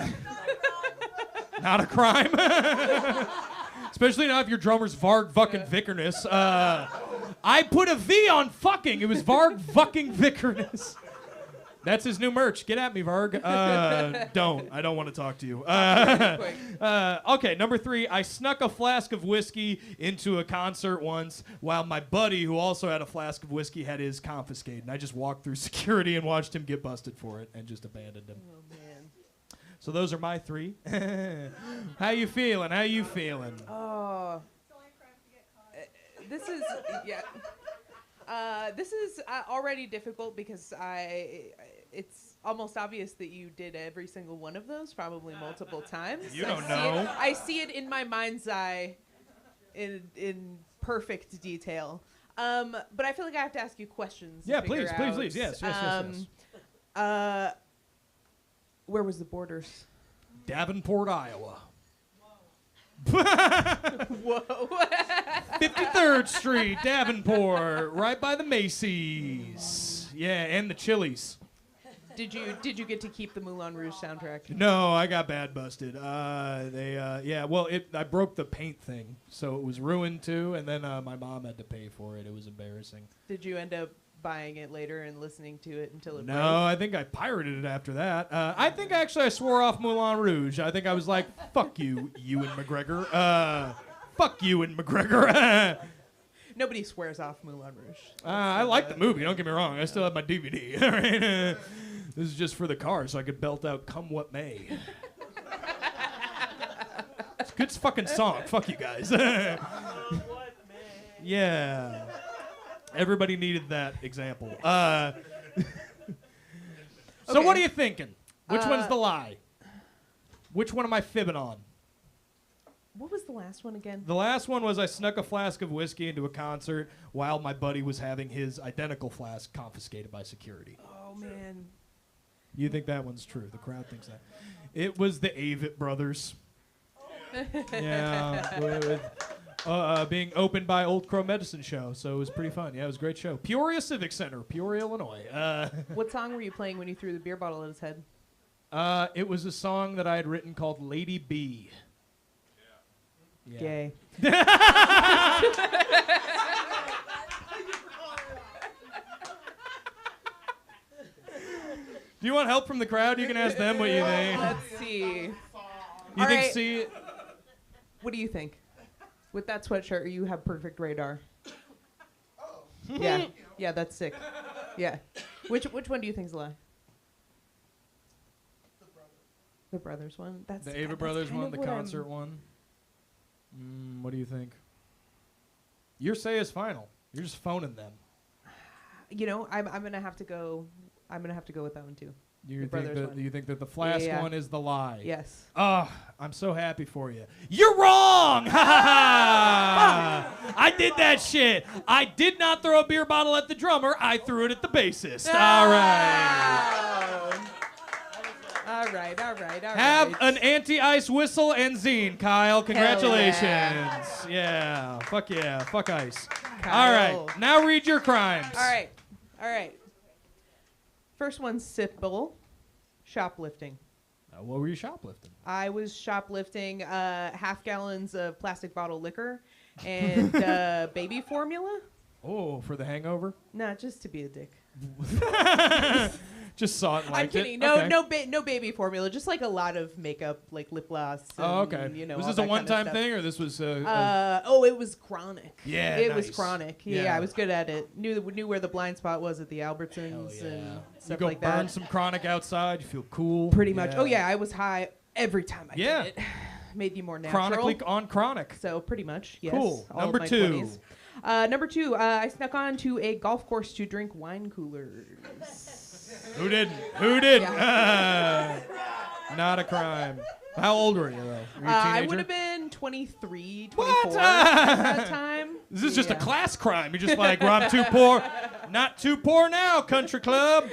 not a crime. Especially not if your drummer's Varg fucking Vickerness. I put a V on fucking. It was Varg fucking Vickerness. That's his new merch. Get at me, Varg. Don't. I don't want to talk to you. Okay, number 3. I snuck a flask of whiskey into a concert once while my buddy, who also had a flask of whiskey, had his confiscated. And I just walked through security and watched him get busted for it and just abandoned him. Oh man. So those are my 3. How you feeling? How you feeling? Oh. This is this is already difficult because it's almost obvious that you did every single one of those, probably multiple times. You don't know. I see it in my mind's eye in perfect detail. But I feel like I have to ask you questions. Yeah, to figure out. please. Yes. Where was the Borders? Davenport, Iowa. Whoa. 53rd Street, Davenport, right by the Macy's. Yeah, and the Chili's. Did you get to keep the Moulin Rouge soundtrack? No, I got bad busted. I broke the paint thing, so it was ruined too, and then my mom had to pay for it. It was embarrassing. Did you end up buying it later and listening to it until it broke? No, I think I pirated it after that. I think actually I swore off Moulin Rouge. I think I was like, fuck you, Ewan McGregor. Fuck you and McGregor. Nobody swears off Moulin Rouge. I like the movie, don't get me wrong. I still have my DVD. All right? This is just for the car so I could belt out Come What May. It's a good fucking song. Fuck you guys. Yeah. Everybody needed that example. So Okay. what are you thinking? Which one's the lie? Which one am I fibbing on? What was the last one again? The last one was I snuck a flask of whiskey into a concert while my buddy was having his identical flask confiscated by security. Oh man. You think that one's true? The crowd thinks that. It was the Avett brothers. Yeah, with, being opened by Old Crow Medicine Show, so it was pretty fun. Yeah, it was a great show. Peoria Civic Center, Peoria, Illinois. What song were you playing when you threw the beer bottle at his head? It was a song that I had written called Lady B. Yeah. Gay. Do you want help from the crowd? You can ask them what you think. Let's see. You All think right. see? What do you think? With that sweatshirt, you have perfect radar. Yeah. Yeah, that's sick. Yeah. Which one do you think's a lie? The brothers one. That's The Avett that's Brothers kind one, of the what I'm- concert one. What do you think? Your say is final. You're just phoning them. You know, I'm gonna have to go. I'm gonna have to go with that one too. You The think brothers one. you think that the flask Yeah. one is the lie? Yes. Oh, I'm so happy for you. You're wrong! Ha ha! I did that shit. I did not throw a beer bottle at the drummer. I threw it at the bassist. All right. All right. Have an anti-ice whistle and zine, Kyle. Congratulations. yeah. Fuck yeah. Fuck ice. Kyle. All right. Now read your crimes. All right. First one's simple. Shoplifting. What were you shoplifting? I was shoplifting half gallons of plastic bottle liquor and baby formula. Oh, for the hangover? Nah, just to be a dick. Just saw it and I'm liked it? kidding. Okay. No baby formula. Just like a lot of makeup, like lip gloss. And, Oh, okay. You know, was all this a that kind of one-time stuff. thing, or this was it was chronic. Yeah, it was nice. chronic. Yeah, Yeah. I was good at it. Knew where the blind spot was at the Albertsons and you stuff go like burn that. some chronic outside, you feel cool. Pretty much. Oh yeah, I was high every time I Yeah. did it. Made you more natural. Chronically on chronic. So pretty much, yes. Cool. all Number of my 2. 20s. Number 2, I snuck on to a golf course to drink wine coolers. Who didn't? Who didn't? Not a crime. How old were you, though? Were you a I teenager? would have been 23, 24 What? at that time. This is just a Yeah. class crime. You're just like, well, I'm too poor. Not too poor now, country club.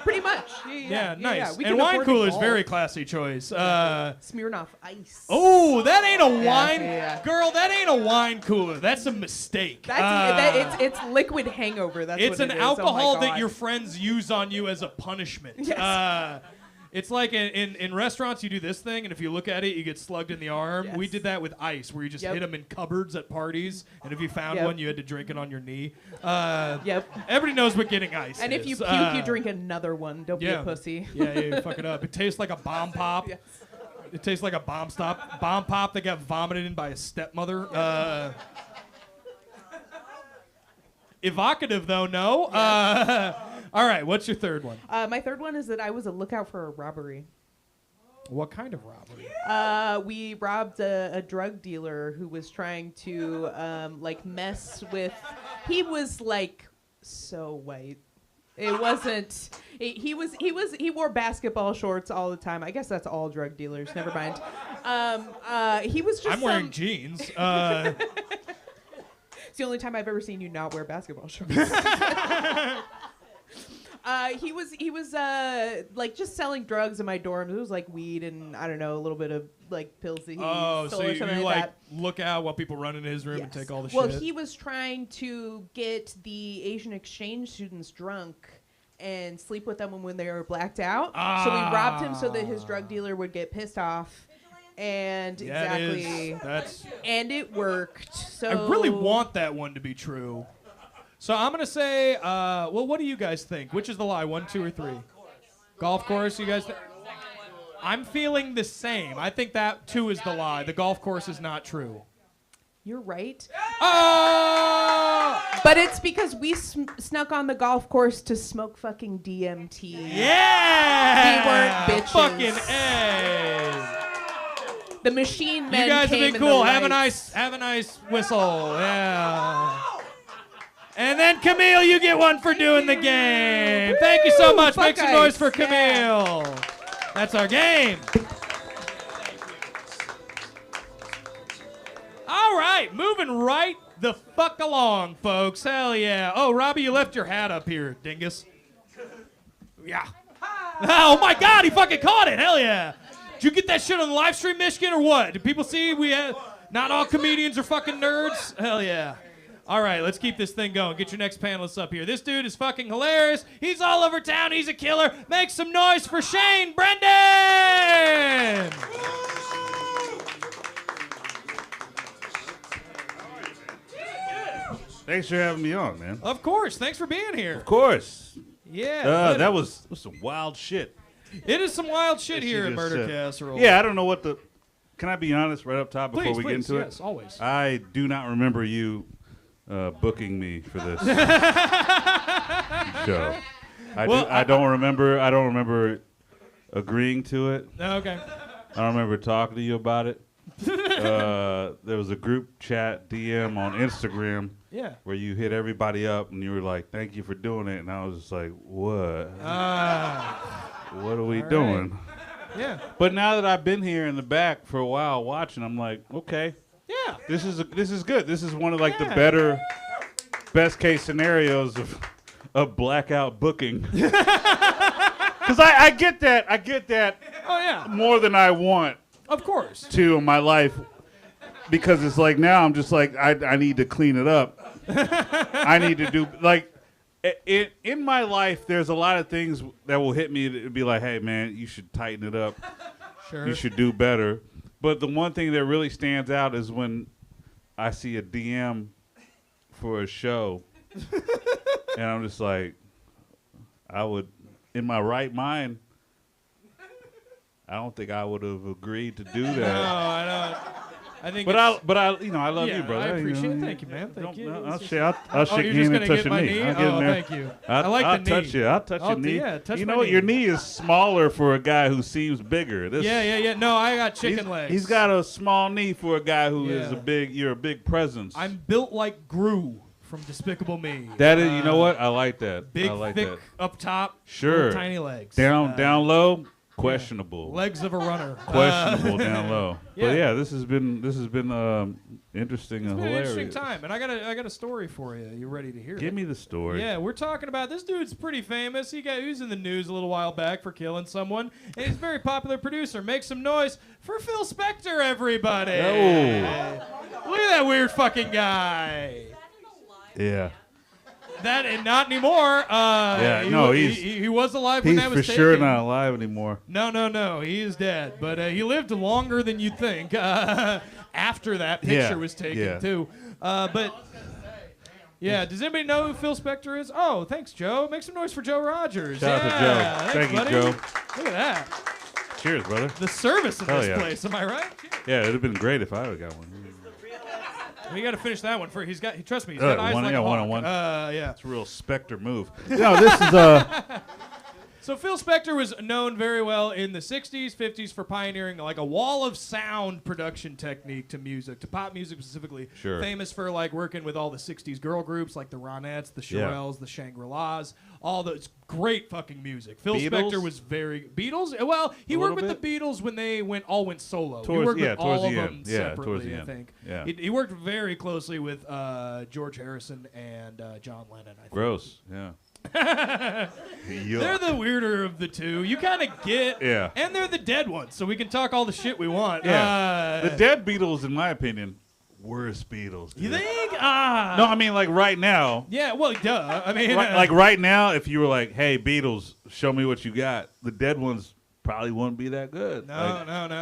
Pretty much. Yeah, nice. We And can wine afford to cooler's golf. very classy choice. Smirnoff Ice. Oh, that ain't a wine. yeah. Girl, that ain't a wine cooler. That's a mistake. It's liquid hangover. That's It's what an it is. Oh my alcohol that God. your friends use on you as a punishment. Yes. It's like in restaurants, you do this thing, and if you look at it, you get slugged in the arm. Yes. We did that with ice, where you just Yep. hit them in cupboards at parties, and if you found Yep. one, you had to drink it on your knee. Yep. Everybody knows what getting ice And is. if you puke, you drink another one. Don't be yeah. a pussy. Yeah, you fuck it up. It tastes like a bomb pop. Yes. It tastes like a bomb pop that got vomited in by a stepmother. Evocative, though, no? All right, what's your third one? My third one is that I was a lookout for a robbery. What kind of robbery? We robbed a drug dealer who was trying to mess with. He was like so white. It wasn't. He wore basketball shorts all the time. I guess that's all drug dealers. Never mind. He was just. I'm wearing jeans. It's the only time I've ever seen you not wear basketball shorts. He was like just selling drugs in my dorms. It was like weed and I don't know, a little bit of like pills that he stole so or you something like that. look out while people run into his room and Yes. take all the Well, shit? he was trying to get the Asian exchange students drunk and sleep with them when they were blacked out. So we robbed him so that his drug dealer would get pissed off. And Yeah, it exactly. is. That's. And it worked. So I really want that one to be true. So I'm gonna say, well, what do you guys think? Which is the lie? 1, 2, or 3? Golf course. You guys? I'm feeling the same. I think that 2 is the lie. The golf course is not true. You're right. Oh! But it's because we snuck on the golf course to smoke fucking DMT. Yeah! We weren't bitches. Fucking A. The machine men You guys have came been in cool. the Have a lights. nice whistle. Yeah. And then Camille, you get one for doing the game. Thank you so much. Make some noise for Camille. That's our game. All right, moving right the fuck along, folks. Hell yeah. Oh, Robby, you left your hat up here, dingus. Yeah. Oh my God, he fucking caught it. Hell yeah. Did you get that shit on the live stream, Michigan, or what? Did people see we had? Not all comedians are fucking nerds. Hell yeah. All right, let's keep this thing going. Get your next panelist up here. This dude is fucking hilarious. He's all over town. He's a killer. Make some noise for Shain Brendan. Thanks for having me on, man. Of course. Thanks for being here. Of course. Yeah. That was some wild shit. It is some wild shit That here you at just Murder said. Casserole. Yeah, I don't know what the. Can I be honest right up top before Please, we get into yes, it? always. I do not remember you booking me for this show. I don't remember agreeing to it. Okay. I don't remember talking to you about it. There was a group chat DM on Instagram Yeah. where you hit everybody up and you were like, "Thank you for doing it," and I was just like, "What? What are we all doing?" Yeah. But now that I've been here in the back for a while watching, I'm like, okay, Yeah. this is good. This is one of like the Yeah. best case scenarios of blackout booking. Because I get that Oh, yeah. more than I want Of course. to in my life. Because it's like now I'm just like I need to clean it up. I need to do like. In my life, there's a lot of things that will hit me to be like, hey, man, you should tighten it up. Sure. You should do better. But the one thing that really stands out is when I see a DM for a show, and I'm just like, I would, in my right mind, I don't think I would have agreed to do that. No, I don't. I think. But I love yeah, you, brother. I appreciate You it. know, Thank you, man. Thank you. I'll It's just- shake Oh, your you're just hand and gonna touch get your my knee. knee? I'll get in Oh, there. thank you. I'll, I like I'll the touch knee. you. I'll touch your knee. Yeah, touch you my know what? knee. Your knee is smaller for a guy who seems bigger. This, Yeah. No, I got chicken legs. He's got a small knee for a guy who is Yeah. You're a big presence. I'm built like Gru from Despicable Me. That is, you know what? I like that. Big, I like thick that. up top. Sure. Little tiny legs. Down low, questionable. Legs of a runner. Questionable down low. yeah. But yeah, this has been interesting It's and been an hilarious. interesting time, and I got a story for you. You ready to hear it? Give me the story. Yeah, we're talking about this dude's pretty famous. He was in the news a little while back for killing someone, and he's a very popular producer. Make some noise for Phil Spector, everybody! Oh. Look at that weird fucking guy. Yeah. That and not anymore. He was alive when He's that was for sure taken. not alive anymore. No, he is dead. But he lived longer than you'd think after that picture was taken, too. But, yeah, does anybody know who Phil Spector is? Oh, thanks, Joe. Make some noise for Joe Rogers. Shout out to Joe. Thanks, Thank you, buddy. Joe. Look at that. Cheers, brother. The service in Hell this yeah. place, am I right? Yeah, it'd have been great if I would have got one. We got to finish that one first. Trust me, he's got eyes like a hawk. one-on-one. Yeah. It's a real Spectre move. No, this is So Phil Spector was known very well in the 60s, 50s for pioneering like a wall of sound production technique to music, to pop music specifically. Sure. Famous for like working with all the 60s girl groups like the Ronettes, the Shirelles, the Shangri-Las, all those great fucking music. Phil Beatles? Spector was very Beatles. Well, he A worked little with the Beatles when they went solo. Towards- he worked yeah, with towards all of the them end. Yeah, separately, towards the I end. think. Yeah. He worked very closely with George Harrison and John Lennon, I think. gross. Yeah. They're the weirder of the two. You kind of get, Yeah. and they're the dead ones, so we can talk all the shit we want. Yeah. The dead Beatles, in my opinion, worst Beatles. You dude. think? No, I mean like right now. Yeah. Well, duh. I mean, Like right now, if you were like, "Hey, Beatles, show me what you got," the dead ones probably wouldn't be that good. No.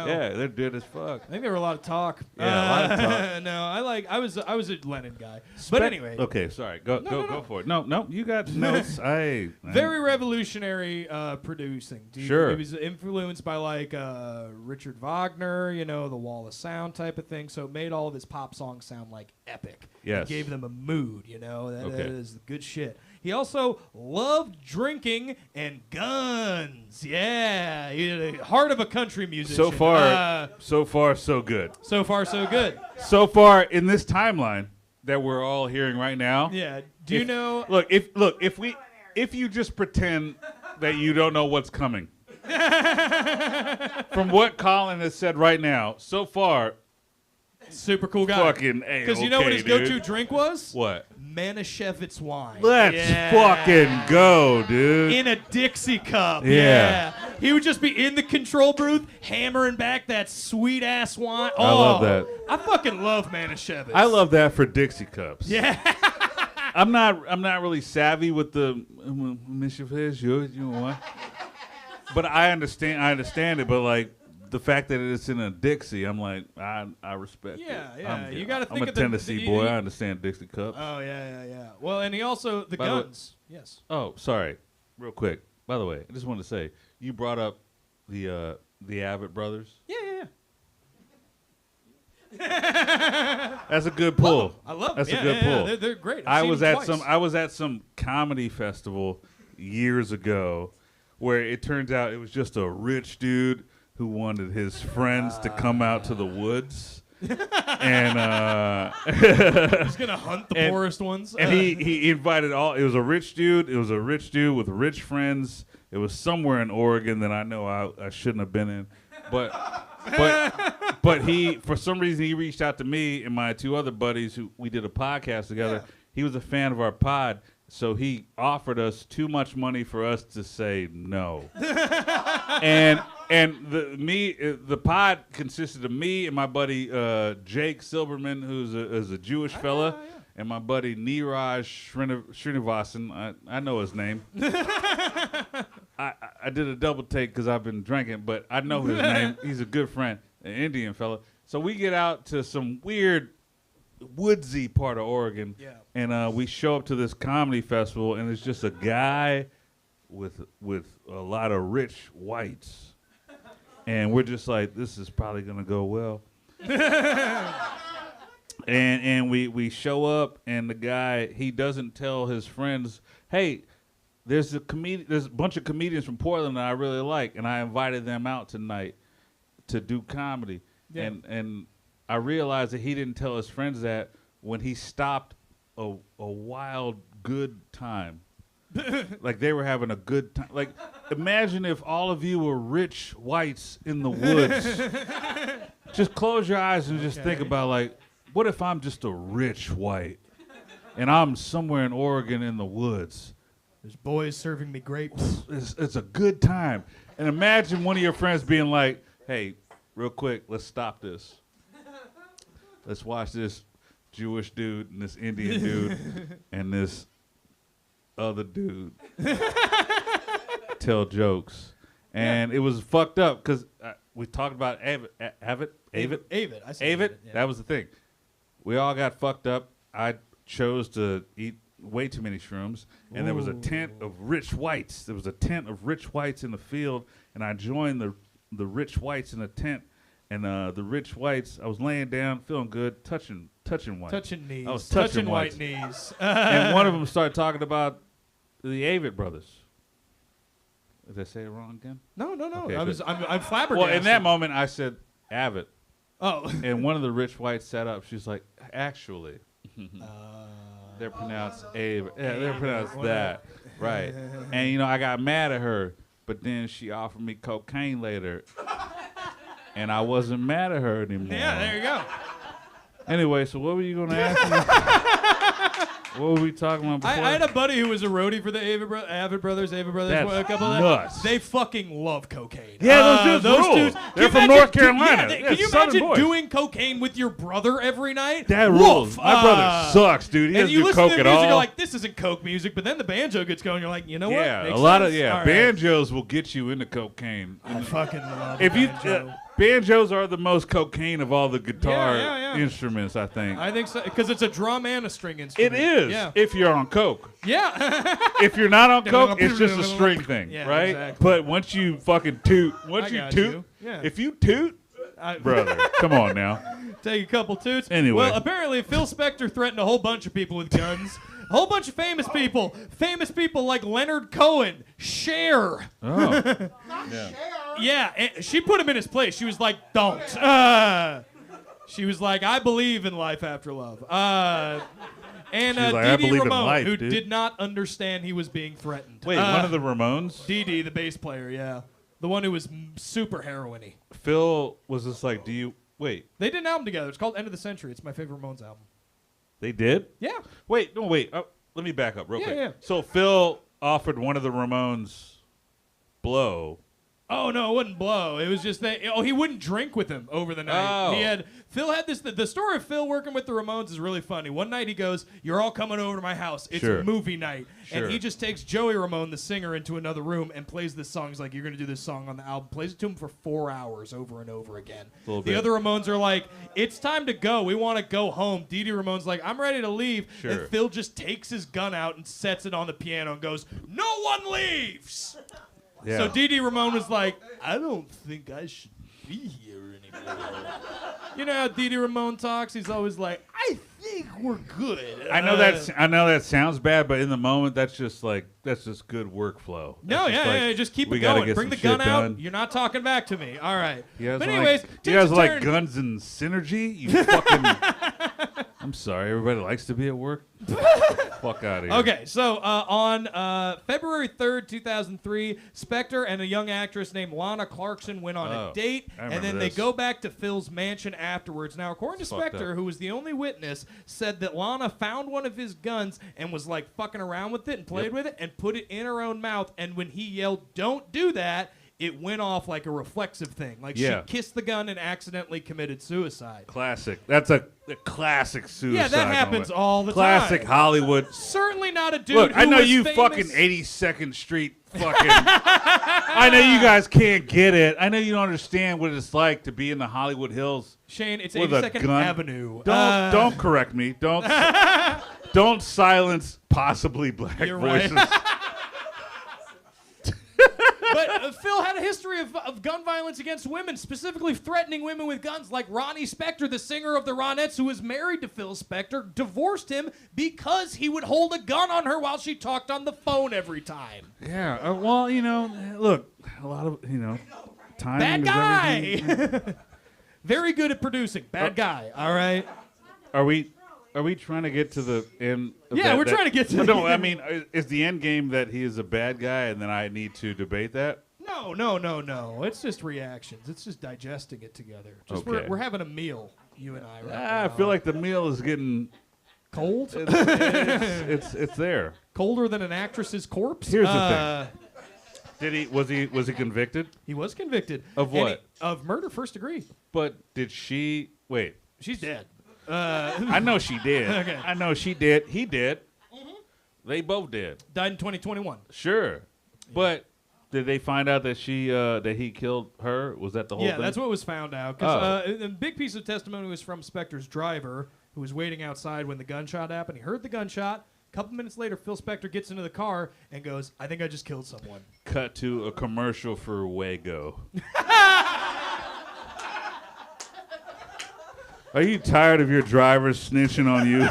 Yeah, they're dead as fuck. I think there were a lot of talk. Yeah, a lot of talk. No, I was a Lennon guy. But anyway, Okay, sorry. Go for it. No, you got notes. very revolutionary producing. Dude. Sure. He was influenced by like Richard Wagner, the Wall of Sound type of thing. So it made all of his pop songs sound like epic. Yes. It gave them a mood. That Okay. is good shit. He also loved drinking and guns. Yeah, heart of a country musician. So far, so good. So far, so good. So far in this timeline that we're all hearing right now. Yeah. Do you know? Look, if you just pretend that you don't know what's coming. From what Colin has said right now, so far, Super cool guy. fucking Because you know what his dude. go-to drink was? What? Manischewitz wine. Let's fucking go, dude. In a Dixie cup. Yeah. He would just be in the control booth hammering back that sweet ass wine. I love that. I fucking love Manischewitz. I love that for Dixie cups. Yeah. I'm not really savvy with the Manischewitz, you want. But I understand it, but like the fact that it's in a Dixie, I'm like, I respect it. Yeah. You got to think I'm a of the Tennessee boy. I understand Dixie cups. Oh, yeah. Well, and he also, the By the way- guns. Yes. Oh, sorry. Real quick. By the way, I just wanted to say, you brought up the Abbott brothers. Yeah. That's a good pull. I love them. That's Yeah, a good yeah, pull. yeah. They're great. I I've was seen them at twice. I was at some comedy festival years ago where it turns out it was just a rich dude who wanted his friends to come out to the woods. And He's going to hunt the and- poorest ones. and he invited all. It was a rich dude. It was a rich dude with rich friends. It was somewhere in Oregon that I know I shouldn't have been in, but he, for some reason, he reached out to me and my two other buddies who we did a podcast together. Yeah. He was a fan of our pod, so he offered us too much money for us to say no. and the pod consisted of me and my buddy Jake Silberman, who's a Jewish fella, and my buddy Niraj Srinivasan. I know his name. I did a double take because I've been drinking, but I know his name. He's a good friend, an Indian fella. So we get out to some weird woodsy part of Oregon, and we show up to this comedy festival, and it's just a guy with a lot of rich whites, and we're just like, this is probably gonna go well. and we show up, and the guy, he doesn't tell his friends, hey, there's a bunch of comedians from Portland that I really like, and I invited them out tonight to do comedy. Yeah. And I realized that he didn't tell his friends that when he stopped a wild good time. Like they were having a good time. Like imagine if all of you were rich whites in the woods. Just close your eyes and just think about like, what if I'm just a rich white and I'm somewhere in Oregon in the woods? There's boys serving me grapes. It's a good time. And imagine one of your friends being like, hey, real quick, let's stop this. Let's watch this Jewish dude and this Indian dude and this other dude tell jokes, and it was fucked up because we talked about Avid. I said Avid. yeah. That was the thing. We all got fucked up. I chose to eat way too many shrooms, and there was a tent of rich whites. There was a tent of rich whites in the field, and I joined the rich whites in the tent. And the rich whites, I was laying down, feeling good, touching white. Touching knees. I was touching whites. white knees. And one of them started talking about the Avid brothers. Did I say it wrong again? No. Okay, I'm flabbergasted. Well, in that moment, I said Avid. Oh. And one of the rich whites sat up. She's like, actually, they're pronounced Avid. Yeah, they're pronounced that. Right. And, I got mad at her. But then she offered me cocaine later. And I wasn't mad at her anymore. Yeah, there you go. Anyway, so what were you going to ask me? What were we talking about before? I had a buddy who was a roadie for the Avid Brothers. That's A couple of nuts. They fucking love cocaine. Yeah, those dudes rule. They're from North Carolina. Can you imagine doing cocaine with your brother every night? That rules. My brother sucks, dude. He and doesn't you do listen coke to the at music, all. you're like, this isn't coke music, but then the banjo gets going, you're like, you know what? Yeah, Makes a lot sense. of All right. banjos will get you into cocaine. I fucking love If you banjo. banjos are the most cocaine of all the guitar Yeah. instruments, I think. I think so, because it's a drum and a string instrument. It is. Yeah. If you're on coke. Yeah. If you're not on coke, it's just a string thing, Yeah, right? exactly. But once you fucking toot, Yeah. if you toot, brother, come on now. Take a couple toots. Anyway. Well, apparently Phil Spector threatened a whole bunch of people with guns. A whole bunch of famous people. Famous people like Leonard Cohen, Cher. Oh. Yeah. Yeah, and she put him in his place. She was like, don't. She was like, I believe in life after love. And She's like, I Dee Dee believe in Ramone, life, who dude. did not understand he was being threatened. Wait, one of the Ramones? Dee Dee, the bass player, yeah. The one who was super heroin-y. Phil was just like, do you... Wait, They did an album together. It's called End of the Century. It's my favorite Ramones album. they did? Yeah. Wait. Let me back up real quick. Yeah. So Phil offered one of the Ramones blow. Oh no, it wasn't blow. It was just that. Oh, he wouldn't drink with him over the night. Oh. Phil had this. The story of Phil working with the Ramones is really funny. One night he goes, "You're all coming over to my house. It's Sure. movie night," Sure. and he just takes Joey Ramone, the singer, into another room and plays this song. He's like, "You're gonna do this song on the album." Plays it to him for 4 hours over and over again. Little The bit. other Ramones are like, "It's time to go. We want to go home." Dee Dee Ramone's like, "I'm ready to leave." Sure. And Phil just takes his gun out and sets it on the piano and goes, "No one leaves." Yeah. So Dee Dee Ramone was like, I don't think I should be here anymore. You know how Dee Dee Ramone talks? He's always like, I think we're good. I know that sounds bad, but in the moment, that's just good workflow. No, That's just yeah, just keep we it gotta going. get Bring some the gun shit out. done. You're not talking back to me. All right. You guys But like- anyways, you guys like turn. guns and synergy? You fucking... I'm sorry, everybody likes to be at work. Fuck out of here. Okay, so on February 3rd, 2003, Spector and a young actress named Lana Clarkson went on Oh, a date, I and remember then this. they go back to Phil's mansion afterwards. Now, according to Fucked Spector, up. who was the only witness, said that Lana found one of his guns and was like fucking around with it and played Yep. with it and put it in her own mouth, and when he yelled, "Don't do that," it went off like a reflexive thing. Like Yeah. she kissed the gun and accidentally committed suicide. Classic. That's a classic suicide. Yeah, that happens moment. all the Classic time. Hollywood. Certainly not a dude Look, who I know was you famous. fucking 82nd Street fucking. I know you guys can't get it. I know you don't understand what it's like to be in the Hollywood Hills. Shane, it's with a 82nd gun. Avenue. Don't correct me. Don't silence possibly black You're right. voices. But Phil had a history of gun violence against women, specifically threatening women with guns, like Ronnie Spector, the singer of the Ronettes, who was married to Phil Spector, divorced him because he would hold a gun on her while she talked on the phone every time. Yeah. Well, look, a lot of timing. Bad is everything. guy! Very good at producing. Bad guy, all right? Are we trying to get to the end? Of Yeah, that, we're trying to get to No, the I end. mean, is the end game that he is a bad guy, and then I need to debate that? No. It's just reactions. It's just digesting it together. Just Okay. we're having a meal, you and I, right I now. feel like the meal is getting Cold? it's there. Colder than an actress's corpse? Here's the thing. Was he convicted? He was convicted. Of And what? Of murder, first degree. But did she wait? She's dead. I know she did. Okay. I know she did. He did. They both dead. Died in 2021. Sure, but did they find out that that he killed her? Was that the whole thing? Yeah, that's what was found out. 'Cause, a big piece of testimony was from Spector's driver, who was waiting outside when the gunshot happened. He heard the gunshot. A couple minutes later, Phil Spector gets into the car and goes, "I think I just killed someone." Cut to a commercial for Wago. Are you tired of your drivers snitching on you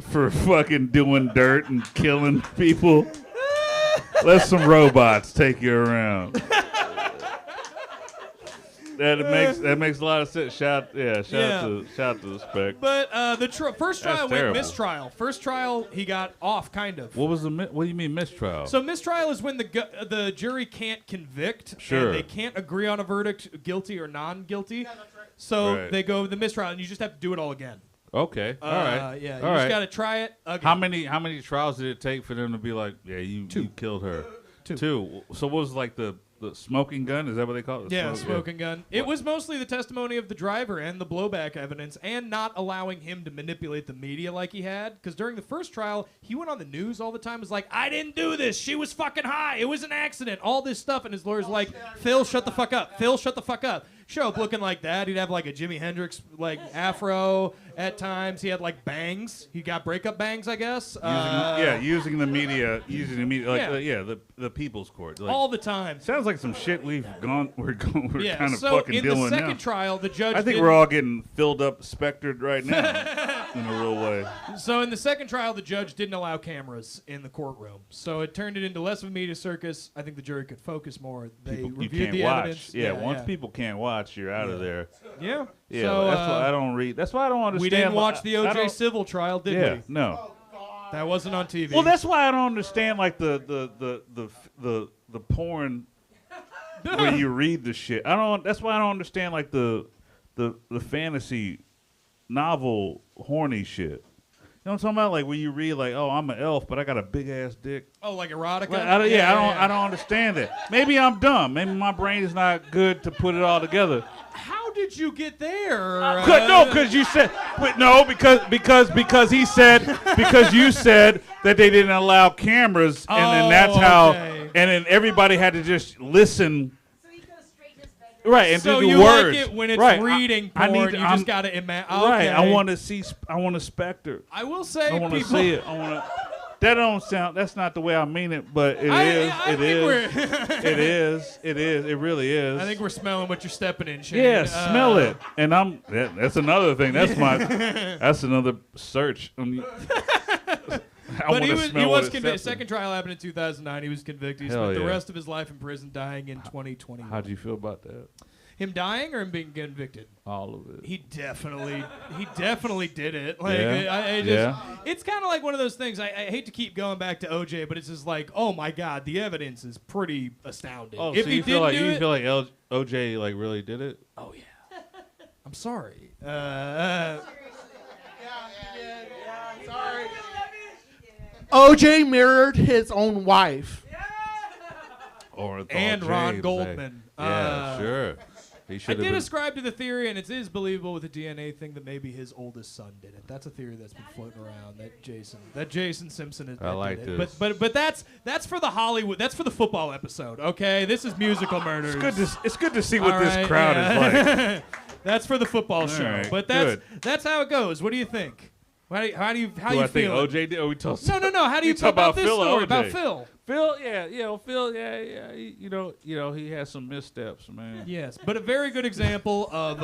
for fucking doing dirt and killing people? Let some robots take you around. That makes a lot of sense. Shout out to the Spec. But the first trial went terrible. mistrial. First trial, he got off, kind of. What do you mean mistrial? So mistrial is when the jury can't convict. Sure. And they can't agree on a verdict, guilty or non-guilty. So Right. they go with the mistrial, and you just have to do it all again. Okay, all right. Yeah, you all just right. got to try it again. How many trials did it take for them to be like, yeah, you killed her? Two. So what was like the smoking gun? Is that what they call it? Yeah, smoking gun. It was mostly the testimony of the driver and the blowback evidence, and not allowing him to manipulate the media like he had. Because during the first trial, he went on the news all the time. Was like, "I didn't do this. She was fucking high. It was an accident." All this stuff, and his lawyer's like, "Phil, shut the fuck up. Phil, shut the fuck up." Show up looking like that. He'd have like a Jimi Hendrix like afro at times. He had like bangs. He got breakup bangs, I guess. Using the media, like Yeah. the people's court. Like, all the time. sounds like some shit we're kind of so fucking in doing the second now. trial, the judge. I think didn't- we're all getting filled up, spectered right now in a real way. So in the second trial, the judge didn't allow cameras in the courtroom. So it turned it into less of a media circus. I think the jury could focus more. They You reviewed can't the watch. evidence. Yeah, once people can't watch, you're out of there. Yeah. Yeah, So, that's why I don't read. That's why I don't understand. we didn't watch the I OJ don't- civil trial, did Yeah, we? no. That wasn't on TV. Well, that's why I don't understand like the porn where you read the shit. That's why I don't understand like the fantasy novel horny shit. You know what I'm talking about? Like where you read like, oh, I'm an elf, but I got a big ass dick. Oh, like erotica? Like, I don't understand that. Maybe I'm dumb. Maybe my brain is not good to put it all together. How did you get there? Because you said because he said because you said that they didn't allow cameras, and then that's how, okay. and then everybody had to just listen. Right, and So do the you words. like it when it's right. reading I porn, need. you just got to imagine. Right, I want to see. I want a specter. I will say I want to people. see it. I want to. That don't sound. That's not the way I mean it, but it is. I It think is. we're- It is. It is. It really is. I think we're smelling what you're stepping in, Shane. Yeah, smell it. And that's another thing. That's my. That's another search. But he was convicted. convicted. Second trial happened in 2009. He was convicted. He Hell spent the yeah. rest of his life in prison, dying in 2021. How'd you feel about that? Him dying or him being convicted? All of it. He definitely did it. Like, Yeah. I just, Yeah. It's kind of like one of those things. I hate to keep going back to OJ, but it's just like, oh my God, the evidence is pretty astounding. Oh, if so he you feel like didn't do it, OJ like really did it? oh yeah. I'm sorry. Sorry. OJ mirrored his own wife. And Ron Goldman. Yeah, sure. He I should have did been. ascribe to the theory, and it is believable with the DNA thing, that maybe his oldest son did it. That's a theory that's been floating around. That Jason Simpson is. I like did it. this. But that's for the Hollywood. That's for the football episode. Okay, this is musical murders. It's good to see what All this right, crowd yeah. is like. That's for the football show. right, But good. that's how it goes. What do you think? How do you Do I think feel? OJ did? Or we talk No. How do you talk feel about about this Phil or story OJ? about Phil? Phil, Phil, yeah. You know, he has some missteps, man. Yes, but a very good example of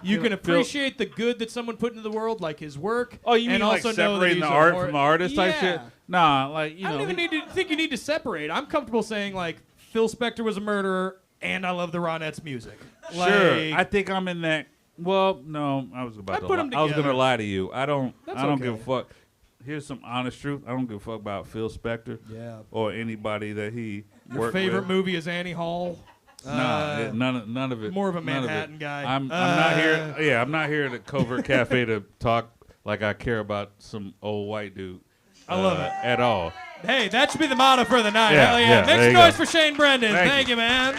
you can Phil- appreciate the good that someone put into the world, like his work. Oh, you and mean like also know that separating he's the a art hor- from the artist type shit? Yeah. Nah, like you I know. don't even think you need to separate. I'm comfortable saying like Phil Spector was a murderer, and I love the Ronettes music. Sure, Like, I think I'm in that. Well, no, I was about I to. put 'em I was together. gonna lie to you. I don't That's give a okay. fuck. Here's some honest truth. I don't give a fuck about Phil Spector Yeah. or anybody that he Your worked favorite with. movie is Annie Hall. Nah, none of it. More of a None of it. Manhattan guy. I'm not here. Yeah, I'm not here at Covert Café to talk like I care about some old white dude. I love it. At all. Hey, that should be the motto for the night. Yeah, Hell yeah. yeah, Make there some you noise go. for Shain Brendan. Thank Thank you, man.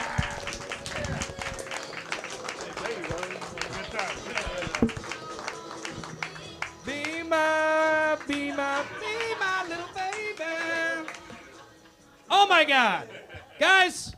Be my my God. Guys,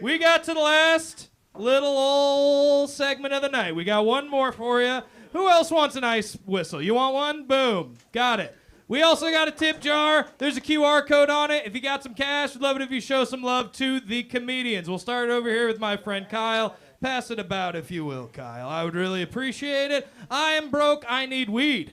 we got to the last little old segment of the night. We got one more for you. Who else wants an ice whistle? You want one? Boom. Got it. We also got a tip jar. There's a QR code on it. If you got some cash, we'd love it if you show some love to the comedians. We'll start over here with my friend Kyle. Pass it about, if you will, Kyle. I would really appreciate it. I am broke. I need weed.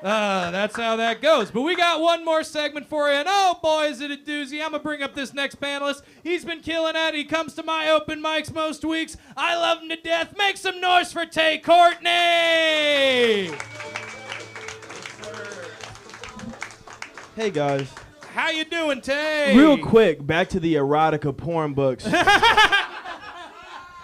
That's how that goes. But we got one more segment for you. And oh, boy, is it a doozy. I'm going to bring up this next panelist. He's been killing it. He comes to my open mics most weeks. I love him to death. Make some noise for Taye Courtney. Hey, guys. How you doing, Taye? Real quick, back to the erotica porn books.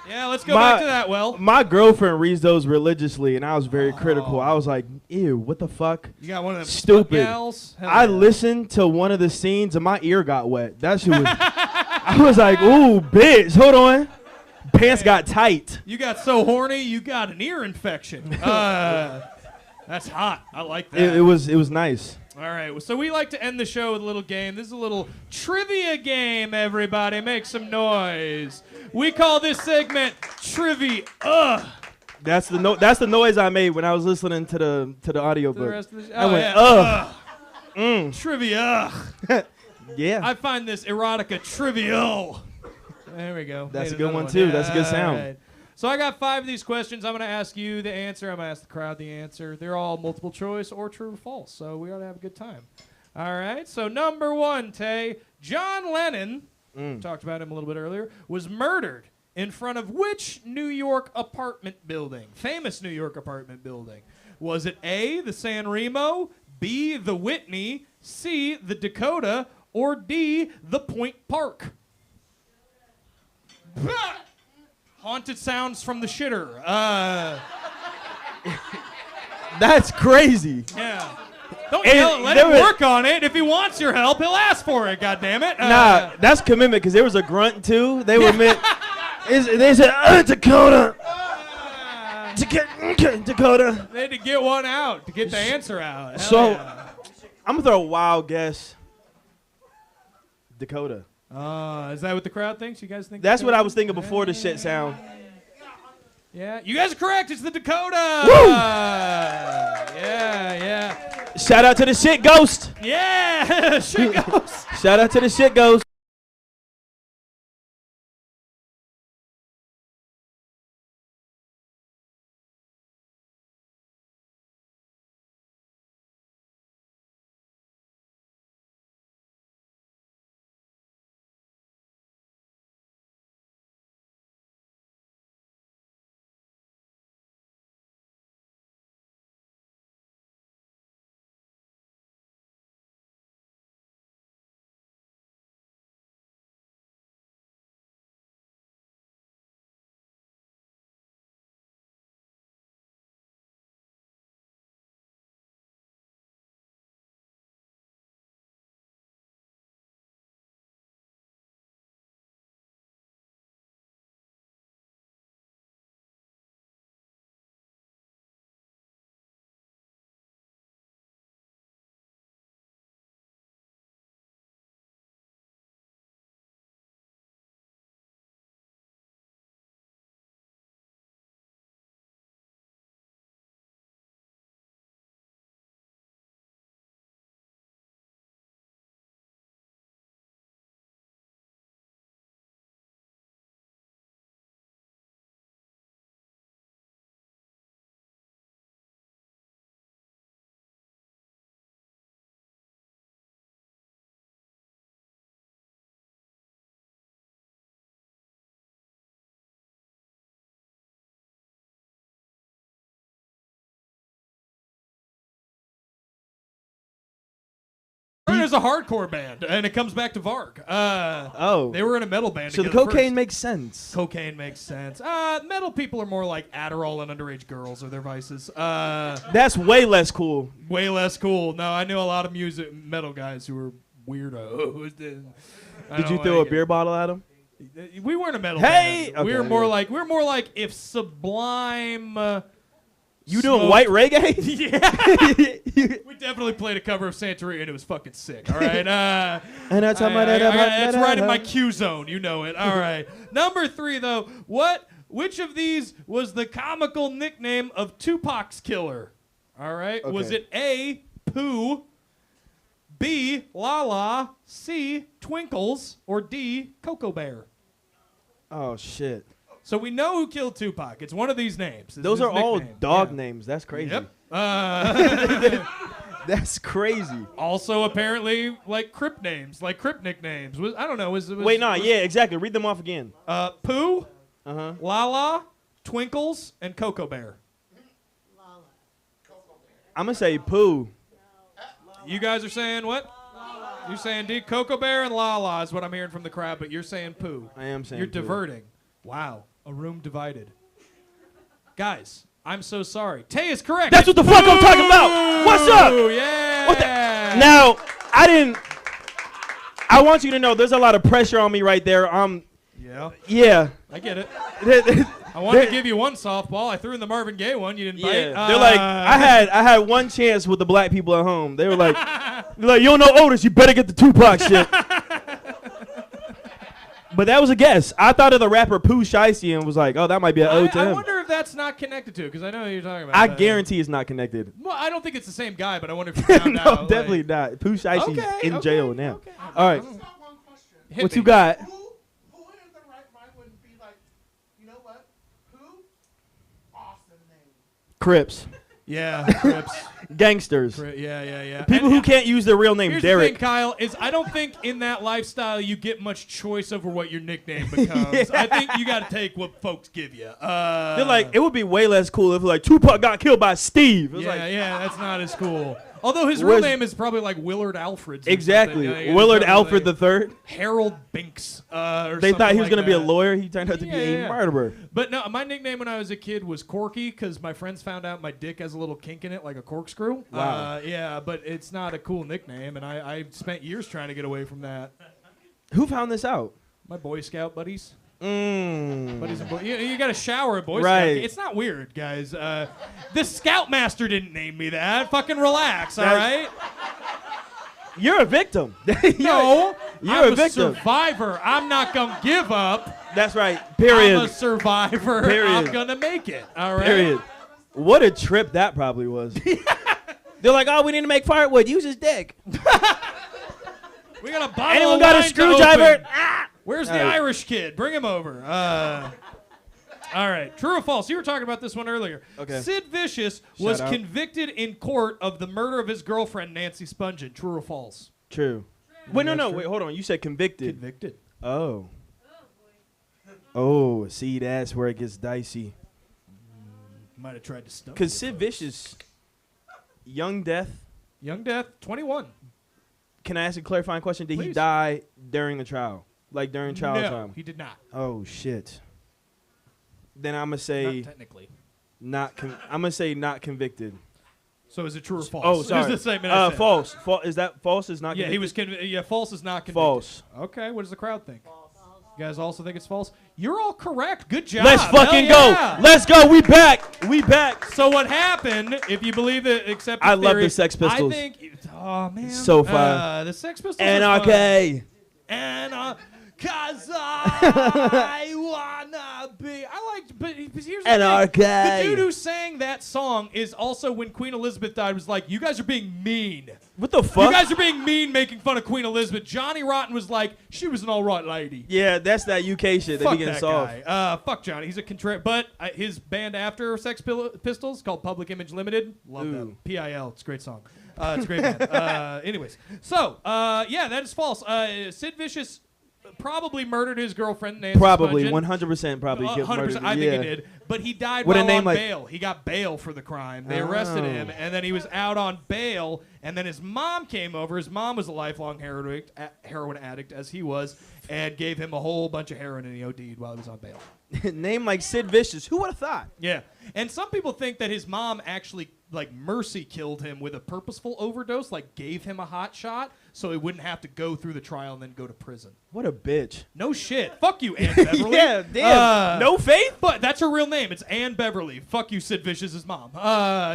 Yeah, let's go back to that, My girlfriend reads those religiously, and I was very critical. I was like, ew, what the fuck? You got one of them stupid gals? I listened to one of the scenes, and my ear got wet. That shit was... I was like, ooh, bitch, hold on. Pants got tight. You got so horny, you got an ear infection. That's hot. I like that. It was nice. All right, so we like to end the show with a little game. This is a little trivia game, everybody. Make some noise. We call this segment Trivia. That's the noise I made when I was listening to the audiobook. I went, Trivia. Yeah. I find this erotica trivial. There we go. That's Made a good another one, too. That's a good sound. Right. So I got 5 of these questions. I'm going to ask you the answer. I'm going to ask the crowd the answer. They're all multiple choice or true or false, so we ought to have a good time. All right, so number 1, Taye. John Lennon, talked about him a little bit earlier, was murdered in front of which New York apartment building? Famous New York apartment building. Was it A, the San Remo, B, the Whitney, C, the Dakota, or D, the Point Park? Haunted sounds from the shitter. That's crazy. Yeah. Don't yell, let him work on it. If he wants your help, he'll ask for it, goddammit. Nah, that's commitment, because there was a grunt, too. They were meant... They said, Dakota. Dakota. They had to get one out to get the answer out. Hell So, yeah. I'm going to throw a wild guess. Dakota. Is that what the crowd thinks? You guys think? That's Dakota? what I was thinking before the shit sound. Yeah, you guys are correct. It's the Dakota. Woo! Yeah. Shout out to the shit ghost. Yeah, shit ghost. Shout out to the shit ghost. There's a hardcore band, and it comes back to Varg. They were in a metal band. So the together cocaine first. makes sense. Cocaine makes sense. Metal people are more like Adderall and underage girls are their vices. That's way less cool. Way less cool. No, I knew a lot of metal guys who were weirdos. Did you throw a beer bottle at him? We weren't a metal Hey! band. We Okay, were more like if Sublime You doing smoked- white reggae? Yeah. We definitely played a cover of Santeria, and it was fucking sick. All right. And that's That's right in my Q zone. You know it. All right. Number 3, though. Which of these was the comical nickname of Tupac's killer? All right. Okay. Was it A, Pooh, B, Lala, C, Twinkles, or D, Cocoa Bear? Oh shit. So we know who killed Tupac. It's one of these names. It's Those his are all nickname. dog Yeah. names. That's crazy. Yep. That's crazy. Also, apparently, like Crip names, like Crip nicknames. I don't know. Wait, yeah, exactly. Read them off again. Pooh, Uh-huh. Lala, Twinkles, and Cocoa Bear. I'm gonna say Pooh. You guys are saying what? You're saying D. Cocoa Bear and Lala is what I'm hearing from the crowd, but you're saying Pooh. I am saying You're Pooh. diverting. Wow. A room divided. Guys, I'm so sorry. Tay is correct. That's what the fuck I'm talking about. What's up? Yeah. What the? Now, I want you to know there's a lot of pressure on me right there. Yeah. Yeah. I get it. I wanted to give you one softball. I threw in the Marvin Gaye one. You didn't bite. They're like, I had one chance with the black people at home. They were like, you don't know Otis. You better get the Tupac shit. But that was a guess. I thought of the rapper Pooh Shiesty and was like, oh, that might be an ode to I him. wonder if that's not connected to it, because I know who you're talking about. I guarantee it's not connected. Well, I don't think it's the same guy, but I wonder if you found No, out. definitely not. Pooh Shiesty's in jail now. Okay. All right. Just got one question. Hit What me. you got? Who in their right mind would be like, you know what? Who? Awesome name. Crips. Yeah, Crips. Gangsters. Yeah. People who can't use their real name, Here's Derek. the thing, Kyle, is I don't think in that lifestyle you get much choice over what your nickname becomes. Yeah. I think you got to take what folks give you. They're like, it would be way less cool if like Tupac got killed by Steve. It was like, that's not as cool. Although his real Was- name is probably like Willard Alfred. exactly. Yeah, Willard probably Alfred III. Harold Binks. Or They thought he was going to be a lawyer. He turned out to be a murderer. But no, my nickname when I was a kid was Corky because my friends found out my dick has a little kink in it, like a corkscrew. Wow. Yeah, but it's not a cool nickname, and I spent years trying to get away from that. Who found this out? My Boy Scout buddies. Mm. Buddies and you got to shower at Boy Right. Scout. It's not weird, guys. The Scoutmaster didn't name me that. Fucking relax, all That's- right? You're a victim. No, You're I'm a victim. survivor. I'm not gonna give up. That's right. Period. I'm a survivor. Period. I'm gonna make it. All right. Period. What a trip that probably was. They're like, oh, we need to make firewood. Use his dick. We got a bottle. Anyone of got a wine to screwdriver? open. Ah! Where's the All right. Irish kid? Bring him over. All right. True or false? You were talking about this one earlier. Okay. Sid Vicious was out. convicted in court of the murder of his girlfriend Nancy Spungen. True or false? True. Wait, no. true. Wait, hold on. You said convicted. Convicted. Oh. Oh, see, that's where it gets dicey. Might have tried to stump. Because Sid Vicious, young death. Young death, 21. Can I ask a clarifying question? Did he Please. die during the trial? Like during trial No, time? he did not. Oh, shit. Then I'm going to Not say technically. I'm going to say not convicted. So is it true or false? Oh, sorry. Here's the statement I said. False. Is that false? Is not Yeah, convicted? he was convicted. Yeah, false is not convicted. False. Okay, what does the crowd think? You guys also think it's false? You're all correct. Good job. Let's fucking Hell yeah. go. Let's go. We back. We back. So what happened, if you believe it, except I love the Sex Pistols. I think, oh, man. So fire. The Sex Pistols are NRK. fun. Cause I wanna be. I like, but here's the NRK. thing. The dude who sang that song is also when Queen Elizabeth died was like, you guys are being mean. What the fuck? You guys are being mean making fun of Queen Elizabeth. Johnny Rotten was like, she was an all right lady. Yeah, that's that UK shit. They Fuck be getting that soft. guy. Fuck Johnny. He's a contrarian. But his band after Sex Pistols called Public Image Limited. Love them. Ooh. PIL. It's a great song. It's a great band. Anyways. So, yeah, that is false. Sid Vicious probably murdered his girlfriend, Nancy Probably, Spungen. 100% probably get 100%. murdered. I think Yeah. he did. But he died With a while name on like- bail. He got bail for the crime. They arrested him, and then he was out on bail, and then his mom came over. His mom was a lifelong heroin addict, as he was, and gave him a whole bunch of heroin, and he OD'd while he was on bail. Name like Sid Vicious. Who would have thought? Yeah. And some people think that his mom actually, like, mercy killed him with a purposeful overdose, like gave him a hot shot so he wouldn't have to go through the trial and then go to prison. What a bitch. No shit. Fuck you, Aunt Beverly. Yeah, damn. No faith? But that's her real name. name. It's Ann Beverly. Fuck you, Sid Vicious's mom.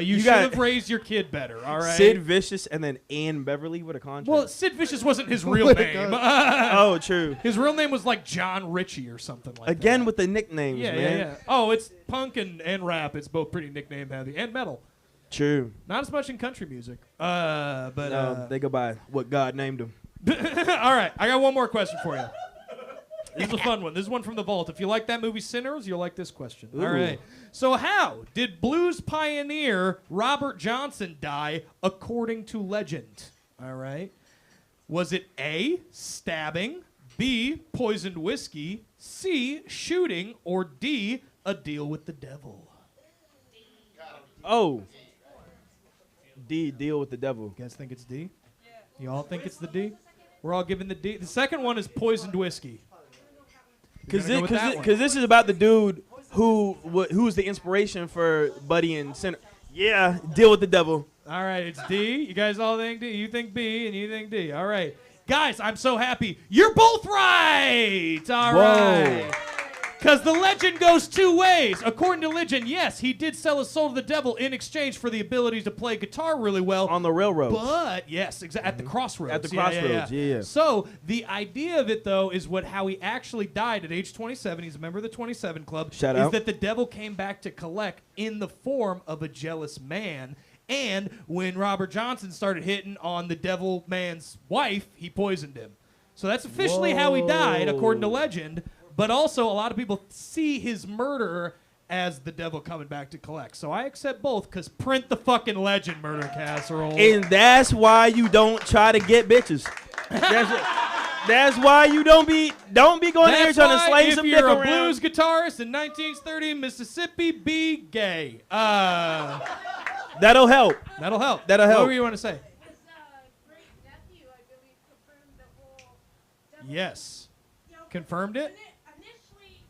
You should got- have raised your kid better, all right? Sid Vicious and then Ann Beverly with a contract. Well, Sid Vicious wasn't his real What a name. oh, true. His real name was like John Ritchie or something like that. Again with the nicknames, Yeah, man. yeah. Oh, it's punk and rap. It's both pretty nickname heavy. And metal. True. Not as much in country music. But No, they go by what God named them. all right, I got one more question for you. This is a fun one. This is one from the vault. If you like that movie Sinners, you'll like this question. All Ooh. right. So how did blues pioneer Robert Johnson die according to legend? All right. Was it A, stabbing, B, poisoned whiskey, C, shooting, or D, a deal with the devil? Oh. D, deal with the devil. You guys think it's D? You all think it's the D? We're all giving the D. The second one is poisoned whiskey. Because We're gonna go with that one. this is about the dude who's the inspiration for Buddy and Sinner. Yeah, deal with the devil. All right, it's D. You guys all think D. You think B, and you think D. All right. Guys, I'm so happy. You're both right. All Whoa. right. Because the legend goes two ways. According to legend, yes, he did sell his soul to the devil in exchange for the ability to play guitar really well. On the railroad. But, yes, at the crossroads. At the crossroads, yeah. So, the idea of it, though, is how he actually died at age 27. He's a member of the 27 Club. Shout is out. that the devil came back to collect in the form of a jealous man. And when Robert Johnson started hitting on the devil man's wife, he poisoned him. So that's officially how he died, according to legend. But also, a lot of people see his murder as the devil coming back to collect. So I accept both, because print the fucking legend, Murder Casserole. And that's why you don't try to get bitches. That's why you don't be going there trying to slay some dick if you're a around. blues guitarist in 1930 Mississippi, be gay. That'll help. That'll help. That'll help. What do you want to say? His great nephew, I believe, confirmed the whole devil. Yes. You know, Confirmed it? Initially,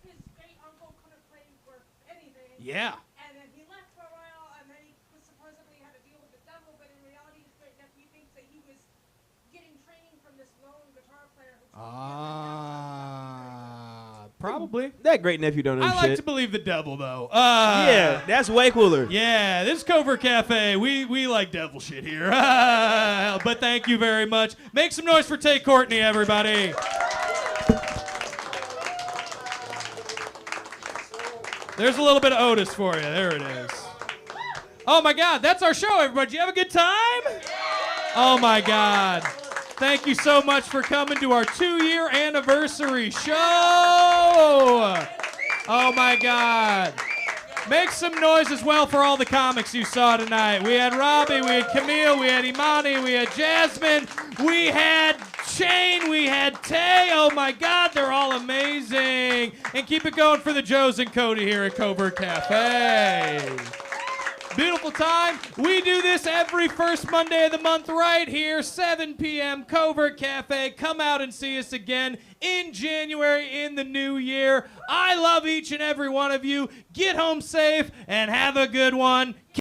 his great uncle couldn't play for anything. Yeah. And then he left for a while, and then he supposedly had to deal with the devil. But in reality, his great nephew thinks that he was getting training from this lone guitar player. Probably. That great nephew don't know I like shit. to believe the devil, though. Yeah, that's way cooler. Yeah, this is Covert Cafe. We like devil shit here. But thank you very much. Make some noise for Taye Courtney, everybody. There's a little bit of Otis for you. There it is. Oh, my God. That's our show, everybody. Did you have a good time? Oh, my God. Thank you so much for coming to our 2-year anniversary show. Oh, my God. Make some noise as well for all the comics you saw tonight. We had Robby, we had Camille, we had Imani, we had Jasmine, we had Shain, we had Taye. Oh, my God, they're all amazing. And keep it going for the Joes and Cody here at Covert Cafe. Beautiful time. We do this every first Monday of the month right here, 7 p.m., Covert Cafe. Come out and see us again in January in the new year. I love each and every one of you. Get home safe and have a good one.